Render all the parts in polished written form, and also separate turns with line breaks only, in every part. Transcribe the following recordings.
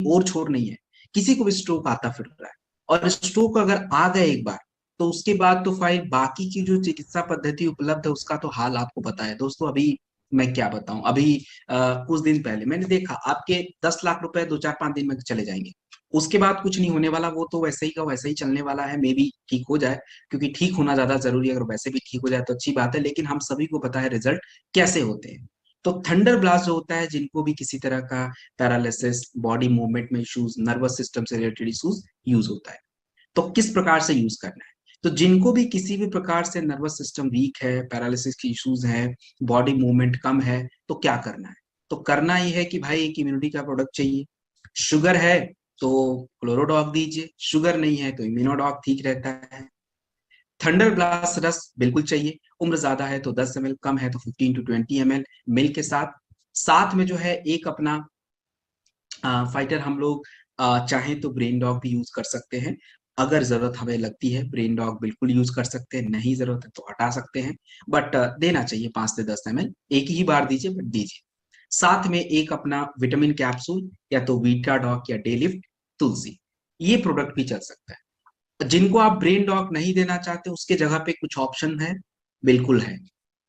और छोर नहीं है, किसी को भी स्ट्रोक आता फिर रहा है। और स्ट्रोक अगर आ गए एक बार, तो उसके बाद तो फाइल बाकी की जो चिकित्सा पद्धति उपलब्ध है उसका तो हाल आपको पता है दोस्तों। अभी मैं क्या बताऊं, अभी कुछ दिन पहले मैंने देखा आपके 10 लाख रुपए 2 4 5 दिन में चले जाएंगे। उसके बाद कुछ नहीं होने वाला, वो तो वैसे ही का वैसे ही चलने वाला है, मे बी ठीक हो जाए, क्योंकि ठीक होना ज्यादा जरूरी है। अगर वैसे भी ठीक हो जाए तो अच्छी बात है, लेकिन हम सभी को पता है रिजल्ट कैसे होते हैं। तो थंडर ब्लास्ट जो होता है, जिनको भी किसी तरह का पैरालिसिस, बॉडी मूवमेंट में इश्यूज, नर्वस सिस्टम से रिलेटेड इश्यूज यूज होता है। तो किस प्रकार से यूज करना है, तो जिनको भी किसी भी प्रकार से नर्वस सिस्टम वीक है, पैरालिसिस की इश्यूज है, बॉडी मूवमेंट कम है, तो क्या करना है? तो करना ही है कि भाई एक इम्यूनिटी का प्रोडक्ट चाहिए। शुगर है तो क्लोरोडॉग दीजिए, शुगर नहीं है तो इम्यूनोडॉग ठीक रहता है। थंडर ब्लास्ट रस बिल्कुल चाहिए। उम्र ज्यादा है तो 10 ml, कम है तो 15 to 20 ml मिल्क के साथ। साथ में जो है एक अपना फाइटर हम लोग चाहें तो ब्रेन डॉग भी यूज कर सकते हैं। अगर जरूरत हमें लगती है ब्रेन डॉग बिल्कुल यूज कर सकते हैं, नहीं जरूरत है तो हटा सकते हैं। बट देना चाहिए 5 से 10 ml, एक ही बार दीजिए बट दीजिए। साथ में एक अपना विटामिन कैप्सूल, या तो वीटा डॉग या डे लिफ्ट तुलसी, ये प्रोडक्ट भी चल सकता है। जिनको आप ब्रेन डॉग नहीं देना चाहते उसके जगह पे कुछ ऑप्शन है, बिल्कुल है।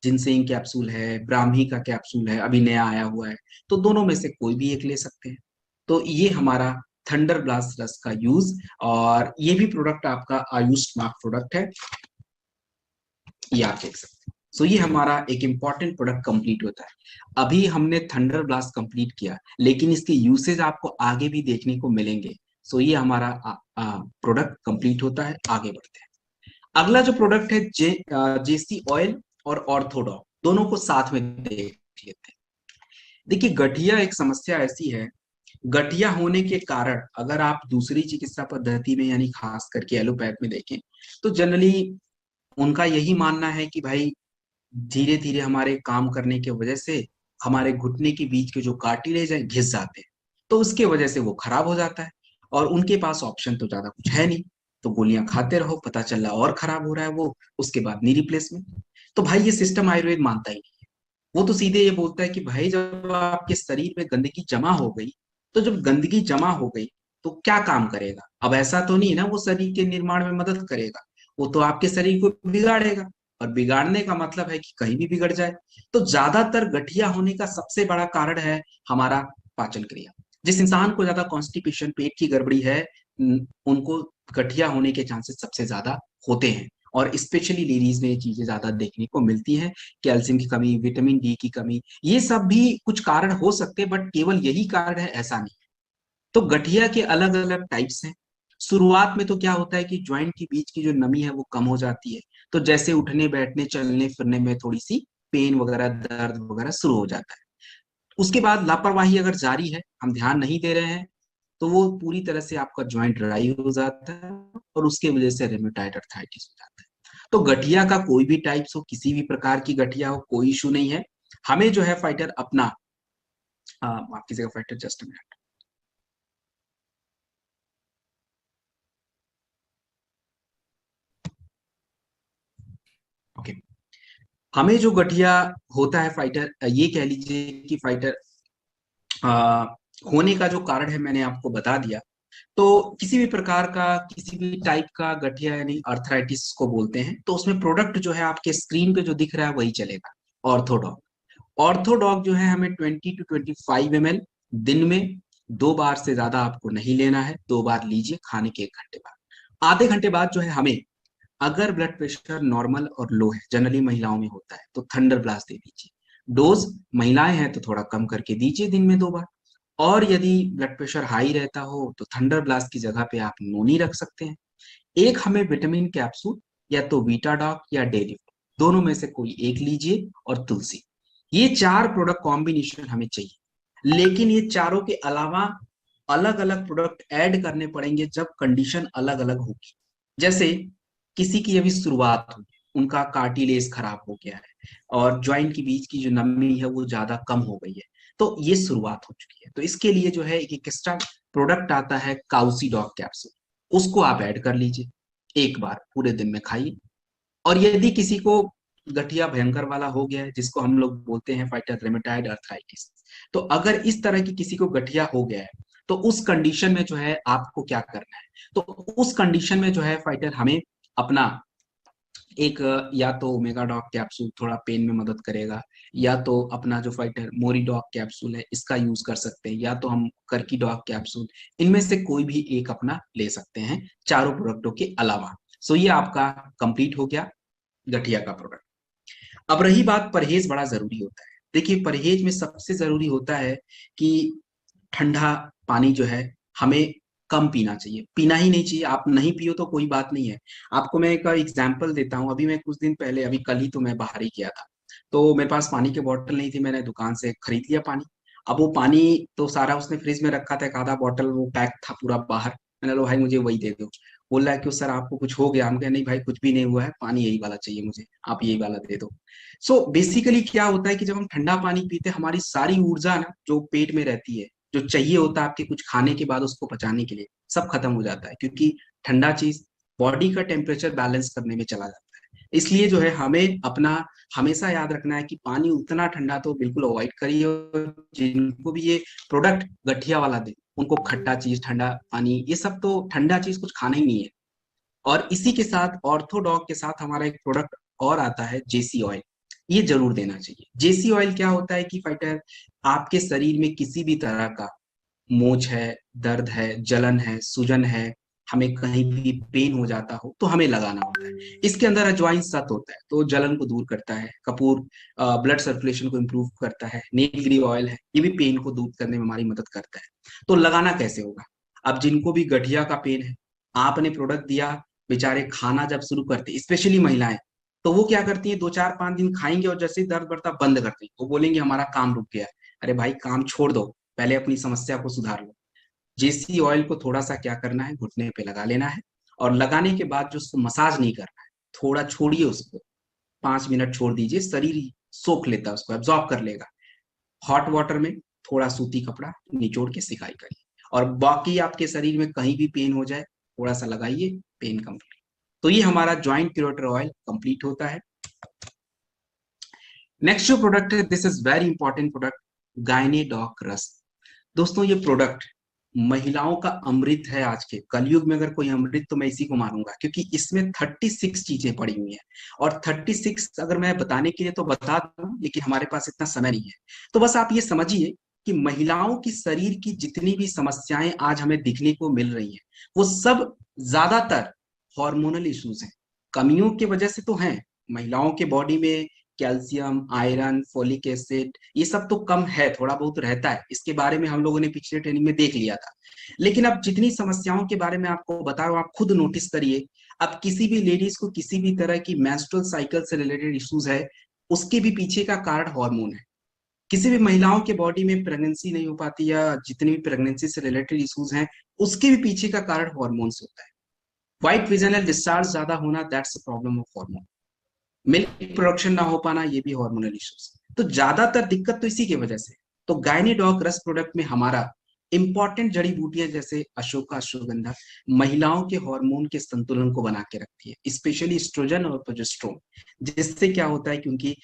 जिनसेंग कैप्सूल है, ब्राह्मी का कैप्सूल है, अभी नया आया हुआ है। तो दोनों में से कोई भी एक ले सकते हैं। तो ये हमारा थंडर ब्लास्ट रस का यूज। और ये भी प्रोडक्ट आपका आयुष मार्क प्रोडक्ट है, ये आप देख सकते हैं। सो ये हमारा एक इंपॉर्टेंट प्रोडक्ट कंप्लीट होता है। अभी हमने थंडर ब्लास्ट कंप्लीट किया, लेकिन इसके यूसेज आपको आगे भी देखने को मिलेंगे। सो ये हमारा प्रोडक्ट कंप्लीट होता है, आगे बढ़ते हैं। अगला जो प्रोडक्ट है जेसी ऑयल और ऑर्थोडॉक, दोनों को साथ में देख लेते हैं। देखिए गठिया एक समस्या ऐसी है, गठिया होने के कारण अगर आप दूसरी चिकित्सा पद्धति में यानी खास करके एलोपैथ में देखें, तो जनरली उनका यही मानना है कि भाई धीरे धीरे हमारे काम करने की वजह से हमारे घुटने के बीच के जो कार्टिलेज है घिस जाते हैं, तो उसके वजह से वो खराब हो जाता है। और उनके पास ऑप्शन तो ज्यादा कुछ है नहीं, तो गोलियां खाते रहो, पता चल रहा और खराब हो रहा है वो, उसके बाद नी रिप्लेसमेंट। तो भाई ये सिस्टम आयुर्वेद मानता ही नहीं। वो तो सीधे ये बोलता है कि भाई जब आपके शरीर में गंदगी जमा हो गई, तो जब गंदगी जमा हो गई तो क्या काम करेगा? अब ऐसा तो नहीं ना वो शरीर के निर्माण में मदद करेगा, वो तो आपके शरीर को बिगाड़ेगा। और बिगाड़ने का मतलब है कि कहीं भी बिगड़ जाए। तो ज्यादातर गठिया होने का सबसे बड़ा कारण है हमारा पाचन क्रिया। जिस इंसान को ज्यादा कॉन्स्टिपेशन, पेट की गड़बड़ी है, उनको गठिया होने के चांसेस सबसे ज्यादा होते हैं। और स्पेशली लेडीज में ये चीजें ज्यादा देखने को मिलती हैं। कैल्शियम की कमी, विटामिन डी की कमी, ये सब भी कुछ कारण हो सकते हैं, बट केवल यही कारण है ऐसा नहीं। तो गठिया के अलग अलग टाइप्स हैं। शुरुआत में तो क्या होता है कि ज्वाइंट के बीच की जो नमी है वो कम हो जाती है, तो जैसे उठने बैठने चलने फिरने में थोड़ी सी पेन वगैरह, दर्द वगैरह शुरू हो जाता है। उसके बाद लापरवाही अगर जारी है, हम ध्यान नहीं दे रहे हैं, तो वो पूरी तरह से आपका ज्वाइंट ड्राई हो जाता है, और उसके वजह से रेमेटॉइड अर्थराइटिस हो जाता है। तो गठिया का कोई भी टाइप्स हो, किसी भी प्रकार की गठिया हो, कोई इशू नहीं है। हमें जो है फाइटर अपना माफ कीजिएगा फाइटर, जस्ट मिनट। ओके, हमें जो गठिया होता है फाइटर, ये कह लीजिए कि फाइटर आ, होने का जो कारण है मैंने आपको बता दिया। तो किसी भी प्रकार का, किसी भी टाइप का गठिया यानी अर्थराइटिस को बोलते हैं, तो उसमें प्रोडक्ट जो है आपके स्क्रीन पे जो दिख रहा है वही चलेगा, ऑर्थोडॉक। ऑर्थोडॉक जो है हमें 20 to 25 ml दिन में 2 बार से ज्यादा आपको नहीं लेना है। 2 बार लीजिए खाने के 1 घंटे बाद। आधे घंटे बाद जो है हमें, अगर ब्लड प्रेशर नॉर्मल और लो है, जनरली महिलाओं में होता है, तो थंडर ब्लास्ट दे दीजिए। डोज महिलाएं हैं तो थोड़ा कम करके दीजिए, दिन में 2 बार। और यदि ब्लड प्रेशर हाई रहता हो तो थंडर ब्लास्ट की जगह पे आप नोनी रख सकते हैं। एक हमें विटामिन कैप्सूल, या तो वीटाडॉक या डेलिफ्ट, दोनों में से कोई एक लीजिए, और तुलसी। ये 4 प्रोडक्ट कॉम्बिनेशन हमें चाहिए। लेकिन ये चारों के अलावा अलग अलग प्रोडक्ट ऐड करने पड़ेंगे जब कंडीशन अलग अलग होगी। जैसे किसी की अभी शुरुआत हुई, उनका कार्टिलेज खराब हो गया है, और ज्वाइंट के बीच की जो नमी है वो ज्यादा कम हो गई है, तो ये शुरुआत हो चुकी है। तो इसके लिए जो है एक एक्स्ट्रा प्रोडक्ट आता है, काउसी डॉग कैप्सूल, उसको आप ऐड कर लीजिए, एक बार पूरे दिन में खाइए। और यदि किसी को गठिया भयंकर वाला हो गया है, जिसको हम लोग बोलते हैं फाइटर रेमेटाइड अर्थराइटिस, तो अगर इस तरह की किसी को गठिया हो गया है, तो उस कंडीशन में जो है आपको क्या करना है, तो उस कंडीशन में जो है फाइटर हमें अपना एक या तो ओमेगा डॉग कैप्सूल थोड़ा पेन में मदद करेगा, या तो अपना जो फाइटर मोरी डॉग कैप्सूल है इसका यूज कर सकते हैं, या तो हम करकी डॉग कैप्सूल, इनमें से कोई भी एक अपना ले सकते हैं चारों प्रोडक्टों के अलावा। सो ये आपका कंप्लीट हो गया गठिया का प्रोडक्ट। अब रही बात, परहेज बड़ा जरूरी होता है। देखिए परहेज में सबसे जरूरी होता है कि ठंडा पानी जो है हमें कम पीना चाहिए, पीना ही नहीं चाहिए। आप नहीं पियो तो कोई बात नहीं है। आपको मैं एक एग्जांपल देता हूँ। अभी मैं कुछ दिन पहले, अभी कल ही तो मैं बाहर ही गया था, तो मेरे पास पानी की बोतल नहीं थी, मैंने दुकान से खरीद लिया पानी। अब वो पानी तो सारा उसने फ्रिज में रखा था, एक आधा बॉटल वो पैक था पूरा बाहर। मैंने बोला भाई मुझे वही दे दो। बोल रहा है क्यों सर आपको कुछ हो गया? हम कहे नहीं भाई कुछ भी नहीं हुआ है, पानी यही वाला चाहिए मुझे, आप यही वाला दे दो। सो बेसिकली क्या होता है कि जब हम ठंडा पानी पीते हैं हमारी सारी ऊर्जा ना जो पेट में रहती है, जो चाहिए होता है आपके कुछ खाने के बाद उसको पचाने के लिए, सब खत्म हो जाता है, क्योंकि ठंडा चीज बॉडी का टेम्परेचर बैलेंस करने में चला जाता है। इसलिए जो है हमें अपना हमेशा याद रखना है कि पानी उतना ठंडा तो बिल्कुल अवॉइड करिए, और जिनको भी ये प्रोडक्ट गठिया वाला दे उनको खट्टा चीज, ठंडा पानी, ये सब तो ठंडा चीज कुछ खाना ही नहीं है। और इसी के साथ ऑर्थोडॉग के साथ हमारा एक प्रोडक्ट और आता है जेसी ऑयल, ये जरूर देना चाहिए। जेसी ऑयल क्या होता है कि फाइटर आपके शरीर में किसी भी तरह का मोच है, दर्द है, जलन है, सूजन है, हमें कहीं भी पेन हो जाता हो तो हमें लगाना होता है। इसके अंदर अजवाइन सत होता है तो जलन को दूर करता है, कपूर ब्लड सर्कुलेशन को इम्प्रूव करता है, नीलगिरी ऑयल है ये भी पेन को दूर करने में हमारी मदद करता है। तो लगाना कैसे होगा? अब जिनको भी गठिया का पेन है, आपने प्रोडक्ट दिया, बेचारे खाना जब शुरू करते स्पेशली महिलाएं, तो वो क्या करती हैं, 2 4 5 दिन खाएंगे और जैसे ही दर्द बढ़ता बंद करती हैं, वो बोलेंगे हमारा काम रुक गया है। अरे भाई काम छोड़ दो, पहले अपनी समस्या को सुधार लो। जेसी ऑयल को थोड़ा सा क्या करना है, घुटने पे लगा लेना है, और लगाने के बाद जो उसको मसाज नहीं करना है, थोड़ा छोड़िए उसको, 5 मिनट छोड़ दीजिए, शरीर ही सोख लेता है उसको, एब्जॉर्ब कर लेगा। हॉट वाटर में थोड़ा सूती कपड़ा निचोड़ के सिकाई करिए, और बाकी आपके शरीर में कहीं भी पेन हो जाए थोड़ा सा लगाइए, पेन कंप्लीट। तो ये हमारा जॉइंट क्यूरेटर ऑयल कंप्लीट होता है। नेक्स्ट जो प्रोडक्ट है, this is very important product, गायनेडॉक रस्ट। दोस्तों ये प्रोडक्ट महिलाओं का अमृत है। आज के कलयुग में अगर कोई अमृत तो मैं इसी को मानूंगा, क्योंकि इसमें 36 चीजें पड़ी हुई हैं। और 36 अगर मैं बताने के लिए तो बता दूं, लेकिन हमारे पास इतना समय नहीं है। तो बस आप ये समझिए कि महिलाओं की शरीर की जितनी भी समस्याएं आज हमें दिखने को मिल रही हैं, वो सब ज्यादातर हार्मोनल इश्यूज हैं। कमियों की वजह से तो हैं, महिलाओं के बॉडी में कैल्शियम, आयरन, फोलिक एसिड ये सब तो कम है, थोड़ा बहुत रहता है, इसके बारे में हम लोगों ने पिछले ट्रेनिंग में देख लिया था। लेकिन अब जितनी समस्याओं के बारे में आपको बता रहा हूं, आप खुद नोटिस करिए। अब किसी भी लेडीज को किसी भी तरह की मेंस्ट्रुअल साइकिल से रिलेटेड इश्यूज है, उसके भी पीछे का कारण हार्मोन है। किसी भी महिलाओं के बॉडी में प्रेगनेंसी नहीं हो पाती, या जितनी भी प्रेगनेंसी से रिलेटेड इश्यूज हैं, उसके भी पीछे का कारण हार्मोन्स होता है। व्हाइट विजनल डिस्चार्ज ज्यादा होना, that's a problem of hormone. Milk production ना हो पाना, ये भी हार्मोनल इश्यूज। तो ज्यादातर दिक्कत तो इसी की वजह से। तो गायनेडॉक रस प्रोडक्ट में हमारा इंपॉर्टेंट जड़ी बूटियां जैसे अशोका अश्वगंधा महिलाओं के हार्मोन के संतुलन को बना के रखती है, स्पेशली एस्ट्रोजन और प्रोजेस्टेरोन, जिससे क्या होता है क्योंकि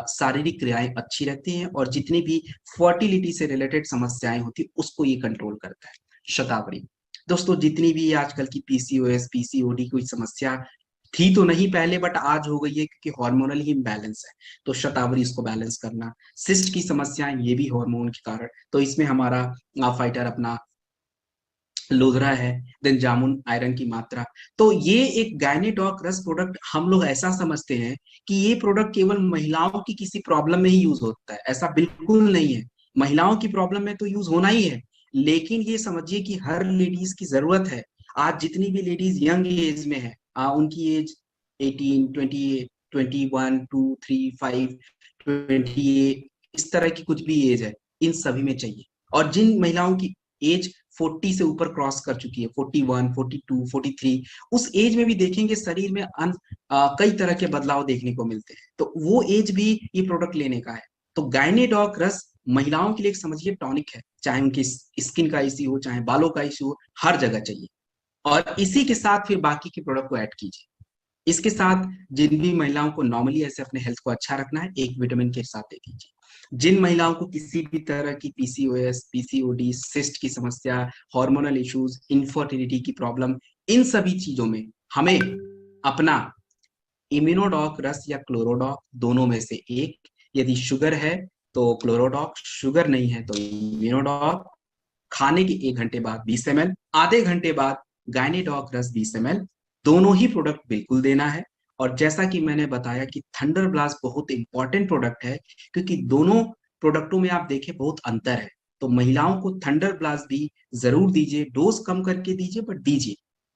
शारीरिक क्रियाएं अच्छी रहती हैं, और जितनी भी फर्टिलिटी से रिलेटेड समस्याएं होती है उसको ये कंट्रोल करता है। शतावरी, दोस्तों जितनी भी आजकल की पीसीओएस, पीसीओडी कोई समस्या थी तो नहीं पहले, बट आज हो गई है क्योंकि हार्मोनल ही इम्बैलेंस है। तो शतावरी इसको बैलेंस करना, सिस्ट की समस्याएं ये भी हार्मोन के कारण, तो इसमें हमारा फाइटर अपना लोधरा है। देन जामुन, आयरन की मात्रा। तो ये एक गायनेडॉक रस प्रोडक्ट हम लोग ऐसा समझते हैं कि ये प्रोडक्ट केवल महिलाओं की किसी प्रॉब्लम में ही यूज होता है, ऐसा बिल्कुल नहीं है। महिलाओं की प्रॉब्लम में तो यूज होना ही है, लेकिन ये समझिए कि हर लेडीज की जरूरत है। आज जितनी भी लेडीज यंग एज में है, उनकी एज 18, 28, 21, 2, 3, 5, 28, इस तरह की कुछ भी एज है, इन सभी में चाहिए। और जिन महिलाओं की एज 40 से ऊपर क्रॉस कर चुकी है, 41, 42, 43, उस एज में भी देखेंगे शरीर में कई तरह के बदलाव देखने को मिलते हैं, तो वो एज भी ये प्रोडक्ट लेने का है। तो गायनेडॉक रस महिलाओं के लिए एक समझिए टॉनिक है, चाहे उनकी स्किन का इश्यू हो, चाहे बालों का इश्यू हो, हर जगह चाहिए। और इसी के साथ फिर बाकी के प्रोडक्ट को ऐड कीजिए। इसके साथ जिन भी महिलाओं को नॉर्मली ऐसे अपने हेल्थ को अच्छा रखना है, एक विटामिन के साथ दे दीजिए। जिन महिलाओं को किसी भी तरह की पीसीओएस, पीसीओडी, सिस्ट की समस्या, हार्मोनल इश्यूज, इनफर्टिलिटी की प्रॉब्लम, इन सभी चीजों में हमें अपना इम्यूनोडॉक रस या क्लोरोडॉक दोनों में से एक, यदि शुगर है तो क्लोरोडॉक, शुगर नहीं है तो इम्यूनोडॉक, खाने के 1 घंटे बाद 20 ml, आधे घंटे बाद गायनीडॉक रस 20 ml, दोनों ही प्रोडक्ट बिल्कुल देना है। और जैसा कि मैंने बताया कि थंडर ब्लास्ट बहुत इंपॉर्टेंट प्रोडक्ट है, क्योंकि दोनों प्रोडक्टों में आप देखें बहुत अंतर है। तो महिलाओं को थंडर ब्लास्ट भी जरूर दीजिए, डोज कम करके दीजिए बट दीजिए।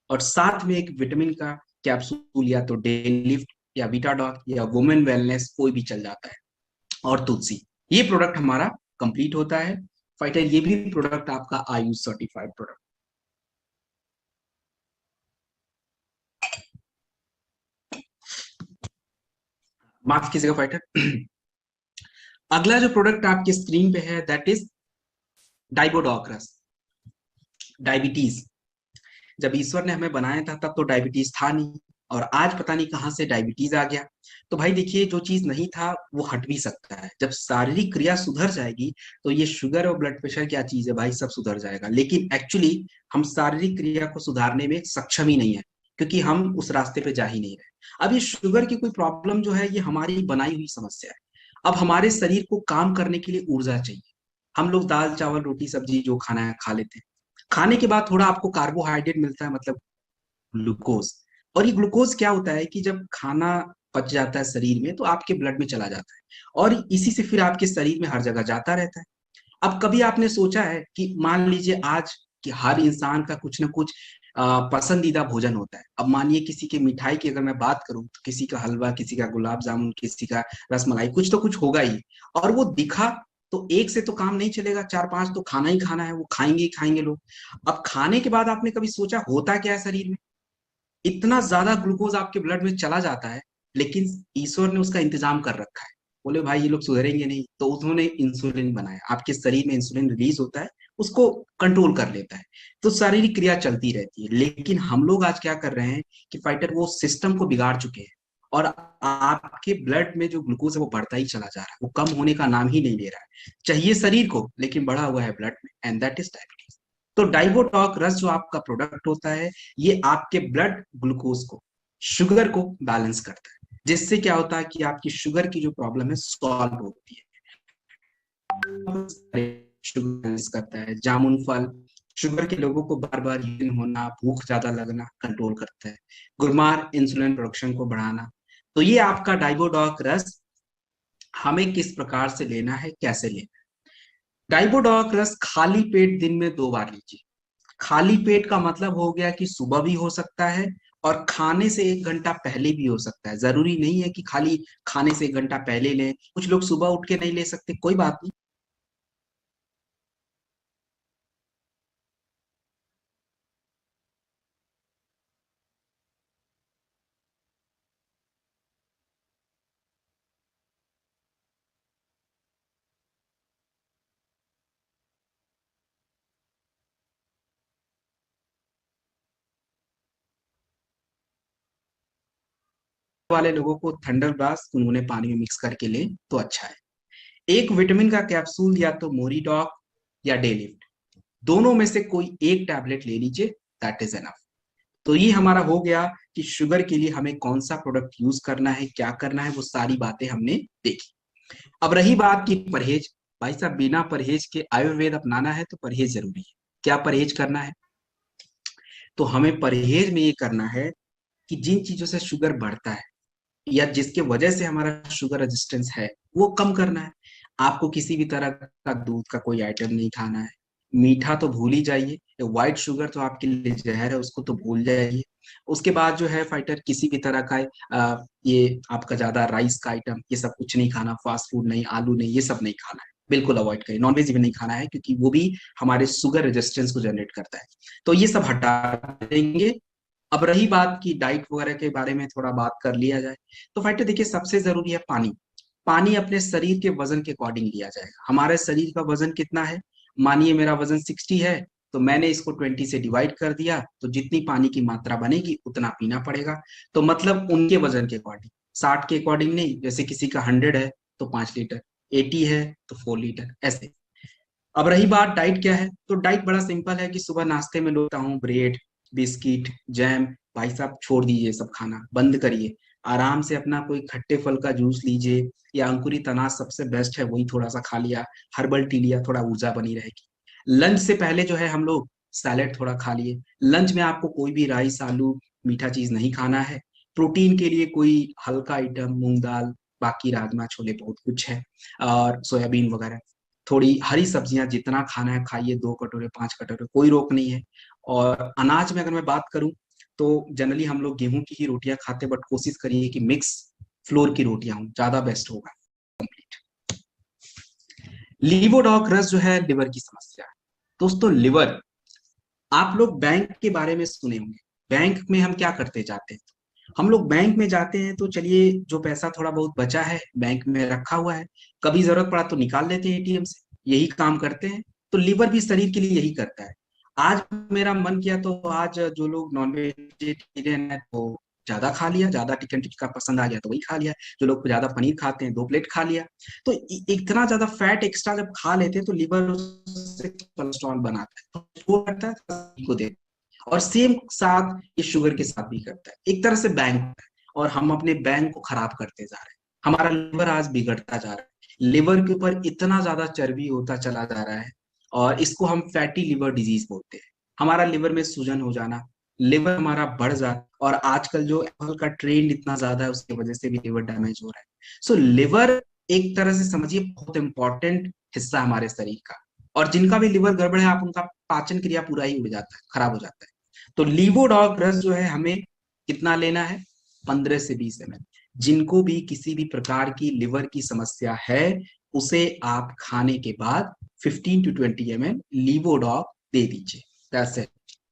और साथ में एक विटामिन का कैप्सूल या तो डे लिफ्ट या बीटाडॉक या वुमेन वेलनेस कोई भी चल जाता है, और तुलसी। ये प्रोडक्ट हमारा कंप्लीट होता है फाइटर। ये भी प्रोडक्ट आपका आयुष सर्टिफाइड प्रोडक्ट। माफ कीजिएगा फाइटर। अगला जो प्रोडक्ट आपके स्क्रीन पे है दैट इज डाइबोडोक्रस। डायबिटीज, जब ईश्वर ने हमें बनाया था तब तो डायबिटीज था नहीं, और आज पता नहीं कहां से डायबिटीज आ गया। तो भाई देखिए, जो चीज नहीं था वो हट भी सकता है। जब शारीरिक क्रिया सुधर जाएगी तो ये शुगर और ब्लड प्रेशर क्या चीज है भाई, सब सुधर जाएगा। लेकिन एक्चुअली हम शारीरिक क्रिया को सुधारने में सक्षम ही नहीं है, क्योंकि हम उस रास्ते पे जा ही नहीं रहे। अब ये शुगर की कोई प्रॉब्लम जो है, ये हमारी बनाई हुई समस्या है। अब हमारे शरीर को काम करने के लिए ऊर्जा चाहिए। हम लोग दाल चावल रोटी सब्जी जो खाना है खा लेते हैं, खाने के बाद थोड़ा आपको कार्बोहाइड्रेट मिलता है, मतलब ग्लूकोज। और ये ग्लूकोज क्या होता है कि जब खाना पच जाता है शरीर में तो आपके ब्लड में चला जाता है, और इसी से फिर आपके शरीर में हर जगह जाता रहता है। अब कभी आपने सोचा है कि मान लीजिए आज कि हर इंसान का कुछ ना कुछ पसंदीदा भोजन होता है। अब मानिए किसी के मिठाई की अगर मैं बात करूं तो किसी का हलवा, किसी का गुलाब जामुन, किसी का रसमलाई, कुछ तो कुछ होगा ही। और वो दिखा तो एक से तो काम नहीं चलेगा, चार पांच तो खाना ही खाना है, वो खाएंगे ही खाएंगे लोग। अब खाने के बाद आपने कभी सोचा होता क्या है शरीर में? इतना ज्यादा ग्लूकोज आपके ब्लड में चला जाता है, लेकिन ईश्वर ने उसका इंतजाम कर रखा है। बोले भाई ये लोग सुधरेंगे नहीं, तो उन्होंने इंसुलिन बनाया। आपके शरीर में इंसुलिन रिलीज होता है, उसको कंट्रोल कर लेता है। तो शारीरिक क्रिया चलती रहती है। लेकिन हम लोग आज क्या कर रहे हैं कि फाइटर वो सिस्टम को बिगाड़ चुके हैं, और आपके ब्लड में जो ग्लूकोज है वो बढ़ता ही चला जा रहा है, वो कम होने का नाम ही नहीं ले रहा है। चाहिए शरीर को, लेकिन बढ़ा हुआ है ब्लड में, एंड दैट इज डायबिटीज। तो डाइबोटॉक रस जो आपका प्रोडक्ट होता है, ये आपके ब्लड ग्लूकोज को, शुगर को बैलेंस करता है, जिससे क्या होता है कि आपकी शुगर की जो प्रॉब्लम है सॉल्व होती है। शुगर बैलेंस करता है। जामुन फल शुगर के लोगों को बार बार यूरिन होना, भूख ज्यादा लगना कंट्रोल करता है। गुरमार इंसुलिन प्रोडक्शन को बढ़ाना। तो ये आपका डाइबोडॉक रस हमें किस प्रकार से लेना है, कैसे लेना है? डाइबोडॉक रस खाली पेट दिन में 2 बार लीजिए। खाली पेट का मतलब हो गया कि सुबह भी हो सकता है और खाने से 1 घंटा पहले भी हो सकता है। जरूरी नहीं है कि खाली खाने से 1 घंटा पहले लें। कुछ लोग सुबह उठ के नहीं ले सकते, कोई बात नहीं। वाले लोगों को थंडर ब्लास्ट उन्होंने पानी में मिक्स करके लें तो अच्छा है। एक विटामिन का कैप्सूल या तो मोरीडॉक या डेलिफ्ट, दोनों में से कोई एक टैबलेट ले लीजिए, दैट इज एनफ। तो ये हमारा हो गया कि शुगर के लिए हमें कौन सा प्रोडक्ट यूज करना है, क्या करना है, वो सारी बातें हमने देखी। अब रही बात की परहेज। भाई साहब, बिना परहेज के आयुर्वेद अपनाना है तो परहेज जरूरी है। क्या परहेज करना है? तो हमें परहेज में ये करना है कि जिन चीजों से शुगर बढ़ता है या जिसके वजह से हमारा शुगर रेजिस्टेंस है, वो कम करना है। आपको किसी भी तरह का दूध का कोई आइटम नहीं खाना है। मीठा तो भूल ही जाइए, व्हाइट शुगर तो आपके लिए जहर है, उसको तो भूल जाइए। उसके बाद जो है फाइटर, किसी भी तरह का ये आपका ज्यादा राइस का आइटम, ये सब कुछ नहीं खाना। फास्ट फूड नहीं, आलू नहीं, ये सब नहीं खाना है, बिल्कुल अवॉइड करिए। नॉनवेज भी नहीं खाना है, क्योंकि वो भी हमारे शुगर रेजिस्टेंस को जनरेट करता है। तो ये सब हटा देंगे। अब रही बात की डाइट वगैरह के बारे में थोड़ा बात कर लिया जाए, तो फाइटर देखिए, सबसे जरूरी है पानी। पानी अपने शरीर के वजन के अकॉर्डिंग लिया जाएगा। हमारे शरीर का वजन कितना है? मानिए मेरा वजन 60 है, तो मैंने इसको 20 से डिवाइड कर दिया, तो जितनी पानी की मात्रा बनेगी उतना पीना पड़ेगा। तो मतलब उनके वजन के अकॉर्डिंग, 60 के अकॉर्डिंग नहीं। जैसे किसी का 100 है तो 5 लीटर, 80 है तो 4 लीटर ऐसे। अब रही बात डाइट क्या है, तो डाइट बड़ा सिंपल है कि सुबह नाश्ते में लेता हूँ ब्रेड, बिस्किट, जैम। भाई साहब छोड़ दीजिए, सब खाना बंद करिए। आराम से अपना कोई खट्टे फल का जूस लीजिए, या अंकुरित अनाज सबसे बेस्ट है, वही थोड़ा सा खा लिया। हर्बल टी लिया, थोड़ा ऊर्जा बनी रहेगी। लंच से पहले जो है हम लोग सैलेड थोड़ा खा लिए। लंच में आपको कोई भी राइस, आलू, मीठा चीज नहीं खाना है। प्रोटीन के लिए कोई हल्का आइटम, मूंग दाल, बाकी राजमा छोले बहुत कुछ है, और सोयाबीन वगैरह। थोड़ी हरी सब्जियां जितना खाना है खाइए, 2 कटोरे 5 कटोरे, कोई रोक नहीं है। और अनाज में अगर मैं बात करूं तो जनरली हम लोग गेहूं की ही रोटियां खाते हैं, बट कोशिश करिए कि मिक्स फ्लोर की रोटियां हों, ज्यादा बेस्ट होगा। लीवोडॉक रस जो है लिवर की समस्या है। दोस्तों लिवर, आप लोग बैंक के बारे में सुने होंगे। बैंक में हम क्या करते जाते हैं, हम लोग बैंक में जाते हैं तो चलिए जो पैसा थोड़ा बहुत बचा है बैंक में रखा हुआ है, कभी जरूरत पड़ा तो निकाल लेते हैं एटीएम से, यही काम करते हैं। तो लीवर भी शरीर के लिए यही करता है। आज मेरा मन किया तो आज जो लोग नॉन वेजिटेरियन है तो ज्यादा खा लिया, ज्यादा चिकन टिक्का पसंद आ गया तो वही खा लिया। जो लोग ज्यादा पनीर खाते हैं 2 प्लेट खा लिया। तो इतना ज्यादा फैट एक्स्ट्रा जब खा लेते हैं तो लीवर उससे कोलेस्ट्रॉल बनाता है, तो वो करता है को दे। और सेम साथ ये शुगर के साथ भी करता है, एक तरह से बैंक है। और हम अपने बैंक को खराब करते जा रहे हैं। हमारा लिवर आज बिगड़ता जा रहा है, लिवर के ऊपर इतना ज्यादा चर्बी होता चला जा रहा है, और इसको हम फैटी लिवर डिजीज बोलते हैं। हमारा लिवर में सूजन हो जाना, लिवर हमारा बढ़ जाता, और आजकल जो एप्पल का ट्रेंड इतना ज्यादा है उसकी वजह से भी लिवर डैमेज हो रहा है। सो लिवर एक तरह से समझिए बहुत इंपॉर्टेंट हिस्सा है हमारे शरीर का। और जिनका भी लिवर गड़बड़ है, आप उनका पाचन क्रिया पूरा ही उड़ जाता है, खराब हो जाता है। तो लीवोडॉग रस जो है हमें कितना लेना है, 15 से 20 ml। जिनको भी किसी भी प्रकार की लिवर की समस्या है, उसे आप खाने के बाद 15 to 20 ml लीवोडॉग दे दीजिए। जैसे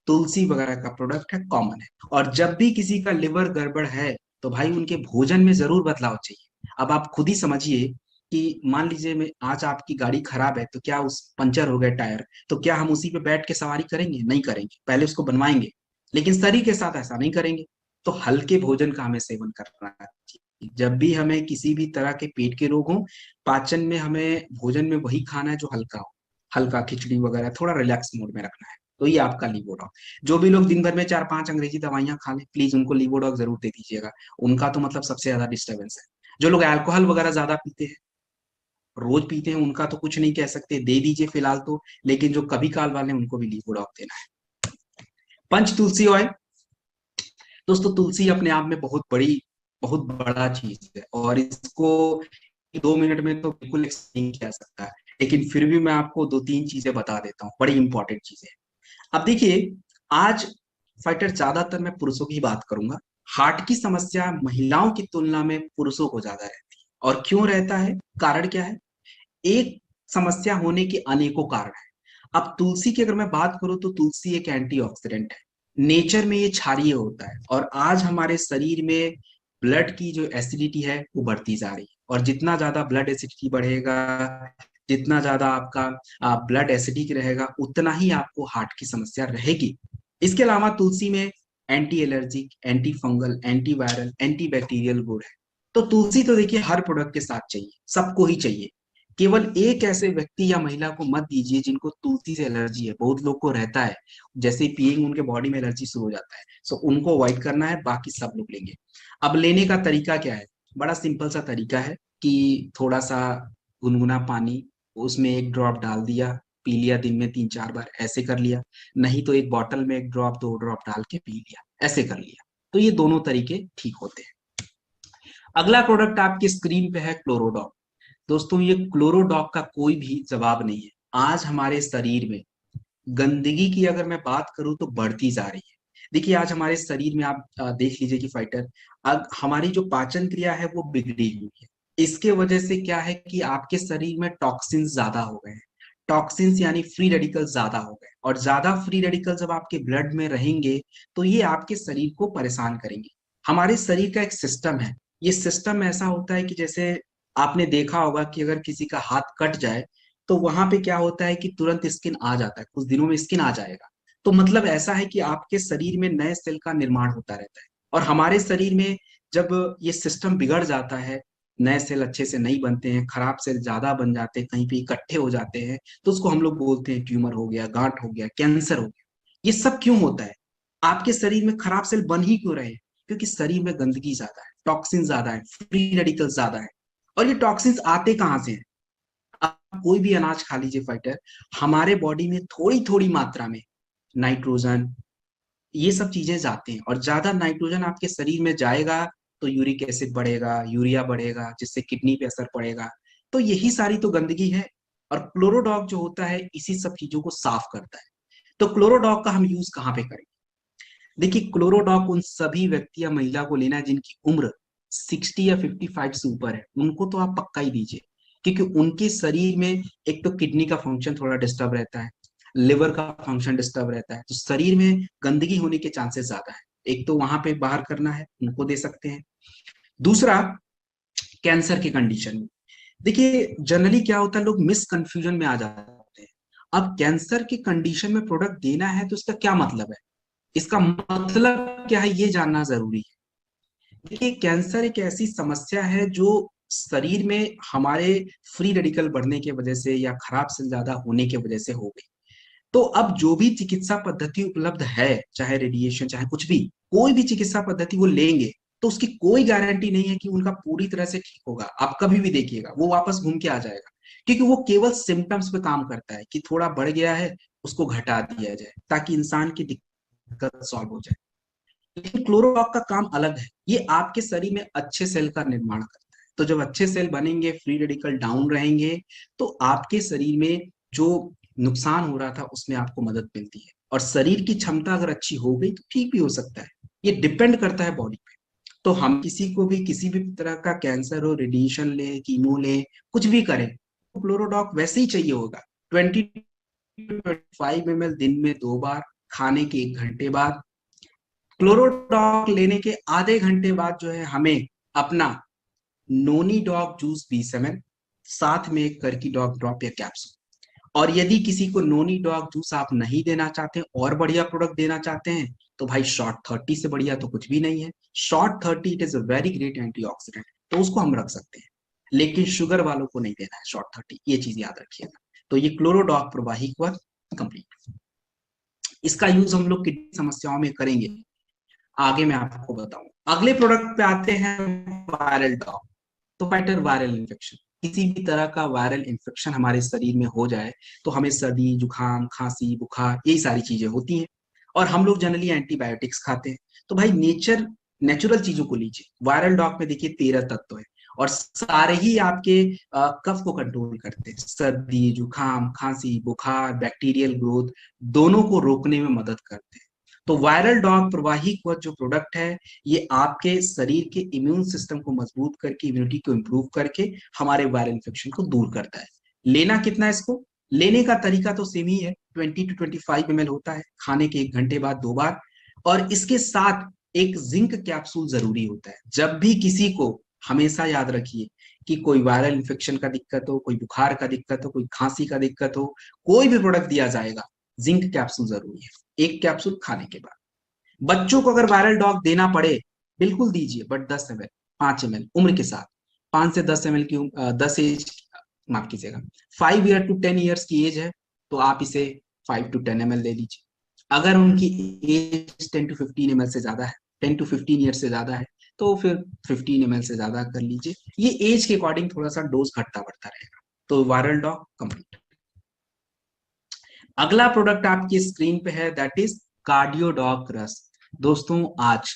तुलसी वगैरह का प्रोडक्ट है, कॉमन है। और जब भी किसी का लिवर गड़बड़ है तो भाई उनके भोजन में जरूर बदलाव चाहिए। अब आप खुद ही समझिए कि मान लीजिए मैं आज आपकी गाड़ी खराब है, तो क्या उस पंचर हो गए टायर, तो क्या हम उसी पे बैठ के सवारी करेंगे? नहीं करेंगे, पहले उसको बनवाएंगे। लेकिन शरीर के साथ ऐसा नहीं करेंगे। तो हल्के भोजन का हमें सेवन करना चाहिए। जब भी हमें किसी भी तरह के पेट के रोग हो, पाचन में हमें भोजन में वही खाना है जो हल्का हो। हल्का खिचड़ी वगैरह, थोड़ा रिलैक्स मोड में रखना है। तो ये आपका लीवोडॉग। जो भी लोग दिन भर में 4-5 अंग्रेजी दवाइयां खा लें, प्लीज उनको लीवोडॉग जरूर दे दीजिएगा। उनका तो मतलब सबसे ज्यादा डिस्टर्बेंस है। जो लोग अल्कोहल वगैरह ज्यादा पीते हैं, रोज पीते हैं, उनका तो कुछ नहीं कह सकते, दे दीजिए फिलहाल तो। लेकिन जो कभी काल वाले हैं, उनको भी लीवोडॉग देना है। पंच तुलसी ऑयल। दोस्तों तुलसी अपने आप में बहुत बड़ा चीज है, और इसको 2 मिनट में तो बिल्कुल एक्सप्लेन नहीं किया सकता है। लेकिन फिर भी मैं आपको 2-3 चीजें बता देता हूँ, बड़ी इंपॉर्टेंट चीजें। अब देखिए, आज फाइटर ज्यादातर मैं पुरुषों की बात करूंगा। हार्ट की समस्या महिलाओं की तुलना में पुरुषों को ज्यादा रहती है। और क्यों रहता है, कारण क्या है? एक समस्या होने के अनेकों कारण है। अब तुलसी की अगर मैं बात करूं तो तुलसी एक एंटीऑक्सीडेंट है। नेचर में ये क्षारीय होता है, और आज हमारे शरीर में ब्लड की जो एसिडिटी है वो बढ़ती जा रही है। और जितना ज्यादा ब्लड एसिडिटी बढ़ेगा, जितना ज्यादा आपका ब्लड एसिडिक रहेगा, उतना ही आपको हार्ट की समस्या रहेगी। इसके अलावा तुलसी में anti allergic, anti fungal, anti viral, anti bacterial गुण है। तो तुलसी तो देखिए हर प्रोडक्ट के साथ चाहिए, सबको ही चाहिए। केवल एक ऐसे व्यक्ति या महिला को मत दीजिए जिनको तुलसी से एलर्जी है। बहुत लोग को रहता है, जैसे ही पिएंगे उनके बॉडी में एलर्जी शुरू हो जाता है। सो उनको अवॉइड करना है, बाकी सब लोग लेंगे। अब लेने का तरीका क्या है? बड़ा सिंपल सा तरीका है कि थोड़ा सा गुनगुना पानी, उसमें 1 ड्रॉप डाल दिया, पी लिया, दिन में 3-4 बार ऐसे कर लिया। नहीं तो एक बॉटल में 1 ड्रॉप 2 ड्रॉप डाल के पी लिया, ऐसे कर लिया। तो ये दोनों तरीके ठीक होते हैं। अगला प्रोडक्ट आपकी स्क्रीन पे है क्लोरोडॉग। दोस्तों ये क्लोरोडॉग का कोई भी जवाब नहीं है। आज हमारे शरीर में गंदगी की अगर मैं बात करूं तो बढ़ती जा रही है। देखिए आज हमारे शरीर में आप देख लीजिए कि फाइटर, अब हमारी जो पाचन क्रिया है वो बिगड़ी हुई है। इसके वजह से क्या है कि आपके शरीर में टॉक्सिन्स ज्यादा हो गए हैं। टॉक्सिन्स यानी फ्री रेडिकल ज्यादा हो गए, और ज्यादा फ्री रेडिकल जब आपके ब्लड में रहेंगे तो ये आपके शरीर को परेशान करेंगे। हमारे शरीर का एक सिस्टम है। ये सिस्टम ऐसा होता है कि जैसे आपने देखा होगा कि अगर किसी का हाथ कट जाए तो वहां पे क्या होता है कि तुरंत स्किन आ जाता है, कुछ दिनों में स्किन आ जाएगा। तो मतलब ऐसा है कि आपके शरीर में नए सेल का निर्माण होता रहता है। और हमारे शरीर में जब ये सिस्टम बिगड़ जाता है नए सेल अच्छे से नहीं बनते हैं, खराब सेल ज्यादा बन जाते हैं, कहीं पे इकट्ठे हो जाते हैं, तो उसको हम लोग बोलते हैं ट्यूमर हो गया, गांठ हो गया, कैंसर हो गया। ये सब क्यों होता है? आपके शरीर में खराब सेल बन ही क्यों रहे हैं? क्योंकि शरीर में गंदगी ज्यादा है, टॉक्सिन ज्यादा है, फ्री रेडिकल ज्यादा है। और ये टॉक्सिन्स आते कहाँ से हैं? आप कोई भी अनाज खा लीजिए फाइटर, हमारे बॉडी में थोड़ी थोड़ी मात्रा में नाइट्रोजन, ये सब चीजें जाते हैं, और ज्यादा नाइट्रोजन आपके शरीर में जाएगा तो यूरिक एसिड बढ़ेगा, यूरिया बढ़ेगा, जिससे किडनी पे असर पड़ेगा। तो यही सारी तो गंदगी है। और क्लोरोडॉग जो होता है इसी सब चीजों को साफ करता है। तो क्लोरोडॉग का हम यूज कहाँ पे करें? देखिए, क्लोरोडॉग उन सभी व्यक्ति या महिला को लेना है जिनकी उम्र 60 या 55 से ऊपर है, उनको तो आप पक्का ही दीजिए। क्योंकि उनके शरीर में एक तो किडनी का फंक्शन थोड़ा डिस्टर्ब रहता है, लिवर का फंक्शन डिस्टर्ब रहता है, तो शरीर में गंदगी होने के चांसेस ज्यादा है। एक तो वहां पे बाहर करना है, उनको दे सकते हैं। दूसरा, कैंसर की कंडीशन में देखिए जनरली क्या होता है, लोग मिसकंफ्यूजन में आ जाते हैं। अब कैंसर की कंडीशन में प्रोडक्ट देना है तो इसका क्या मतलब है? इसका मतलब क्या है, ये जानना जरूरी है। देखिए, कैंसर एक ऐसी समस्या है जो शरीर में हमारे फ्री रेडिकल बढ़ने की वजह से या खराब सेल ज्यादा होने की वजह से हो गई। तो अब जो भी चिकित्सा पद्धति उपलब्ध है, चाहे रेडिएशन चाहे कुछ भी, कोई भी चिकित्सा पद्धति वो लेंगे, तो उसकी कोई गारंटी नहीं है कि उनका पूरी तरह से ठीक होगा। आप कभी भी देखिएगा वो वापस घूम के आ जाएगा। क्योंकि वो केवल सिम्टम्स पे काम करता है कि थोड़ा बढ़ गया है, उसको घटा दिया जाए ताकि इंसान की दिक्कत सॉल्व हो जाए। लेकिन क्लोरोडॉग का काम अलग है, ये आपके शरीर में अच्छे सेल का निर्माण करता है। तो जब अच्छे सेल बनेंगे, फ्री रेडिकल डाउन रहेंगे, तो आपके शरीर में जो नुकसान हो रहा था उसमें आपको मदद मिलती है। और शरीर की क्षमता अगर अच्छी हो गई तो ठीक भी हो सकता है। ये डिपेंड करता है बॉडी पे। तो हम किसी को भी किसी भी तरह का कैंसर हो, रेडिएशन ले, कीमो ले, कुछ भी करें, तो क्लोरोडॉग वैसे ही चाहिए होगा। 20 to 25 ml दिन में 2 बार, खाने के 1 घंटे बाद। क्लोरोडॉग लेने के आधे घंटे बाद जो है हमें अपना नोनी डॉग जूस 20 ml, साथ में एक करकी डॉग ड्रॉप या कैप्सूल। और यदि किसी को नोनी डॉग जूस आप नहीं देना चाहते और बढ़िया प्रोडक्ट देना चाहते हैं, तो भाई शॉर्ट 30 से बढ़िया तो कुछ भी नहीं है। Short 30 it is a very great antioxidant, तो उसको हम रख सकते हैं। लेकिन शुगर वालों को नहीं देना है शॉर्ट 30, ये चीज याद रखिएगा। तो ये क्लोरोडॉग प्रवाहिक वर्ग कंप्लीट। इसका यूज हम लोग किडनी समस्याओं में करेंगे, आगे मैं आपको बताऊं। अगले प्रोडक्ट पे आते हैं, वायरल डॉग। तो फाइटर, वायरल इन्फेक्शन, किसी भी तरह का वायरल इन्फेक्शन हमारे शरीर में हो जाए तो हमें सर्दी, जुकाम, खांसी, बुखार, यही सारी चीजें होती हैं। और हम लोग जनरली एंटीबायोटिक्स खाते हैं। तो भाई नेचुरल चीजों को लीजिए। वायरल डॉग में देखिए 13 तत्व है, और सारे ही आपके कफ को कंट्रोल करते हैं। सर्दी, जुकाम, खांसी, बुखार, बैक्टीरियल ग्रोथ, दोनों को रोकने में मदद करते हैं। तो वायरल डॉग प्रवाही वह जो प्रोडक्ट है, ये आपके शरीर के इम्यून सिस्टम को मजबूत करके, इम्यूनिटी को इंप्रूव करके हमारे वायरल इन्फेक्शन को दूर करता है। लेना कितना है इसको? लेने का तरीका तो सेम ही है, 20 to 25 ml होता है, खाने के 1 घंटे बाद 2 बार। और इसके साथ एक जिंक कैप्सूल जरूरी होता है। जब भी किसी को, हमेशा याद रखिए कि कोई वायरल इन्फेक्शन का दिक्कत हो, कोई बुखार का दिक्कत हो, कोई खांसी का दिक्कत हो, कोई भी प्रोडक्ट दिया जाएगा, जिंक कैप्सूल जरूरी है, एक कैप्सूल खाने के बाद। बच्चों को अगर वायरल डॉग देना पड़े, बिल्कुल दीजिए, बट 10 ml, 5 ml उम्र के साथ। 5 से 10 ml की 10 एज, माफ कीजिएगा, 5 year to 10 years की एज है, तो आप इसे 5 to 10 ml ले लीजिए। अगर उनकी एज 10 to 15 ml से ज्यादा है, 10 to 15 years से ज्यादा है, तो फिर 15 ml से ज्यादा कर लीजिए। ये एज के अकॉर्डिंग थोड़ा सा डोज घटता बढ़ता रहेगा। तो वायरल डॉग कंप्लीट। अगला प्रोडक्ट आपकी स्क्रीन पे है, दैट इज कार्डियोडॉक रस। दोस्तों, आज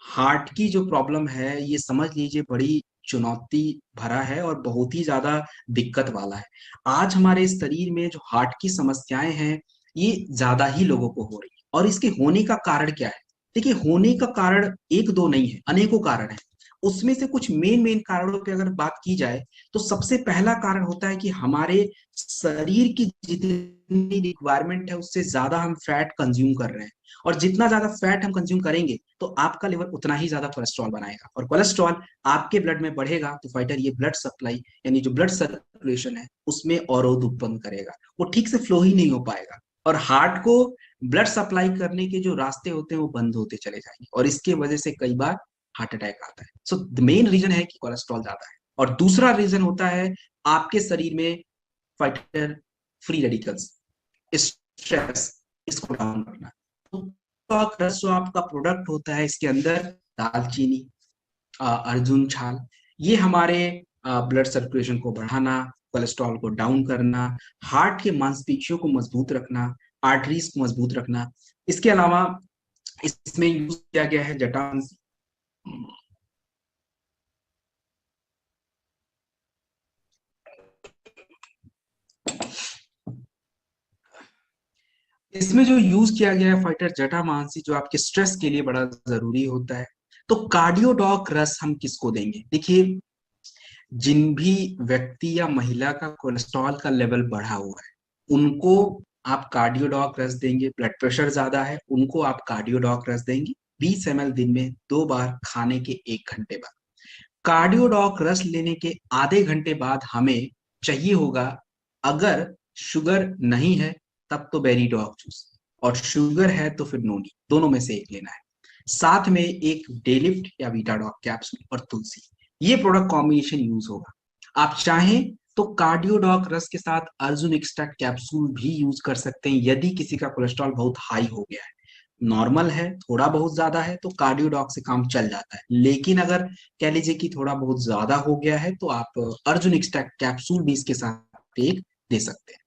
हार्ट की जो प्रॉब्लम है, ये समझ लीजिए बड़ी चुनौती भरा है और बहुत ही ज्यादा दिक्कत वाला है। आज हमारे शरीर में जो हार्ट की समस्याएं हैं, ये ज्यादा ही लोगों को हो रही है। और इसके होने का कारण क्या है? देखिए, होने का कारण एक दो नहीं है, अनेकों कारण है। उसमें से कुछ मेन मेन कारणों पे अगर बात की जाए, तो सबसे पहला कारण होता है कि हमारे शरीर की जितनी रिक्वायरमेंट है उससे ज्यादा हम फैट कंज्यूम कर रहे हैं। और जितना ज्यादा फैट हम कंज्यूम करेंगे, तो आपका लिवर उतना ही ज्यादा कोलेस्ट्रॉल बनाएगा, और कोलेस्ट्रॉल आपके ब्लड में बढ़ेगा तो फाइटर ये ब्लड सप्लाई, यानी जो ब्लड सर्कुलेशन है उसमें अवरोध उत्पन्न करेगा, वो ठीक से फ्लो ही नहीं हो पाएगा। और हार्ट को ब्लड सप्लाई करने के जो रास्ते होते हैं वो बंद होते चले जाएंगे, और इसके वजह से कई बार हार्ट अटैक आता है। सो द मेन रीजन है कि कोलेस्ट्रॉल ज्यादा है। और दूसरा रीजन होता है आपके शरीर में फाइटर फ्री रेडिकल्स, स्ट्रेस, इसको डाउन करना। तो रस जो आपका प्रोडक्ट होता है, इसके अंदर दालचीनी, अर्जुन छाल, ये हमारे ब्लड सर्कुलेशन को बढ़ाना, कोलेस्ट्रॉल को डाउन करना, हार्ट के मांसपेशियों को मजबूत रखना, आर्टरीज को मजबूत रखना। इसके अलावा इसमें यूज किया गया है जटामांसी। इसमें जो यूज किया गया है फाइटर जटामांसी, जो आपके स्ट्रेस के लिए बड़ा जरूरी होता है। तो कार्डियोडॉक रस हम किसको देंगे? देखिए, जिन भी व्यक्ति या महिला का कोलेस्ट्रॉल का लेवल बढ़ा हुआ है, उनको आप कार्डियोडॉक रस देंगे। ब्लड प्रेशर ज्यादा है, उनको आप कार्डियोडॉक रस देंगे 20 ml दिन में 2 बार, खाने के 1 घंटे बाद। कार्डियोडॉक रस लेने के आधे घंटे बाद हमें चाहिए होगा, अगर शुगर नहीं है तब तो बेरीडॉग जूस, और शुगर है तो फिर नोनी, दोनों में से एक लेना है। साथ में एक डेलिफ्ट या वीटाडॉग कैप्सूल और तुलसी, ये प्रोडक्ट कॉम्बिनेशन यूज होगा। आप चाहें तो कार्डियोडॉक रस के साथ अर्जुन एक्सट्रैक्ट कैप्सूल भी यूज कर सकते हैं, यदि किसी का कोलेस्ट्रॉल बहुत हाई हो गया है। नॉर्मल है, थोड़ा बहुत ज्यादा है, तो कार्डियोडॉक से काम चल जाता है। लेकिन अगर कह लीजिए कि थोड़ा बहुत ज्यादा हो गया है, तो आप अर्जुन एक्सट्रैक्ट कैप्सूल भी इसके साथ एक दे सकते हैं।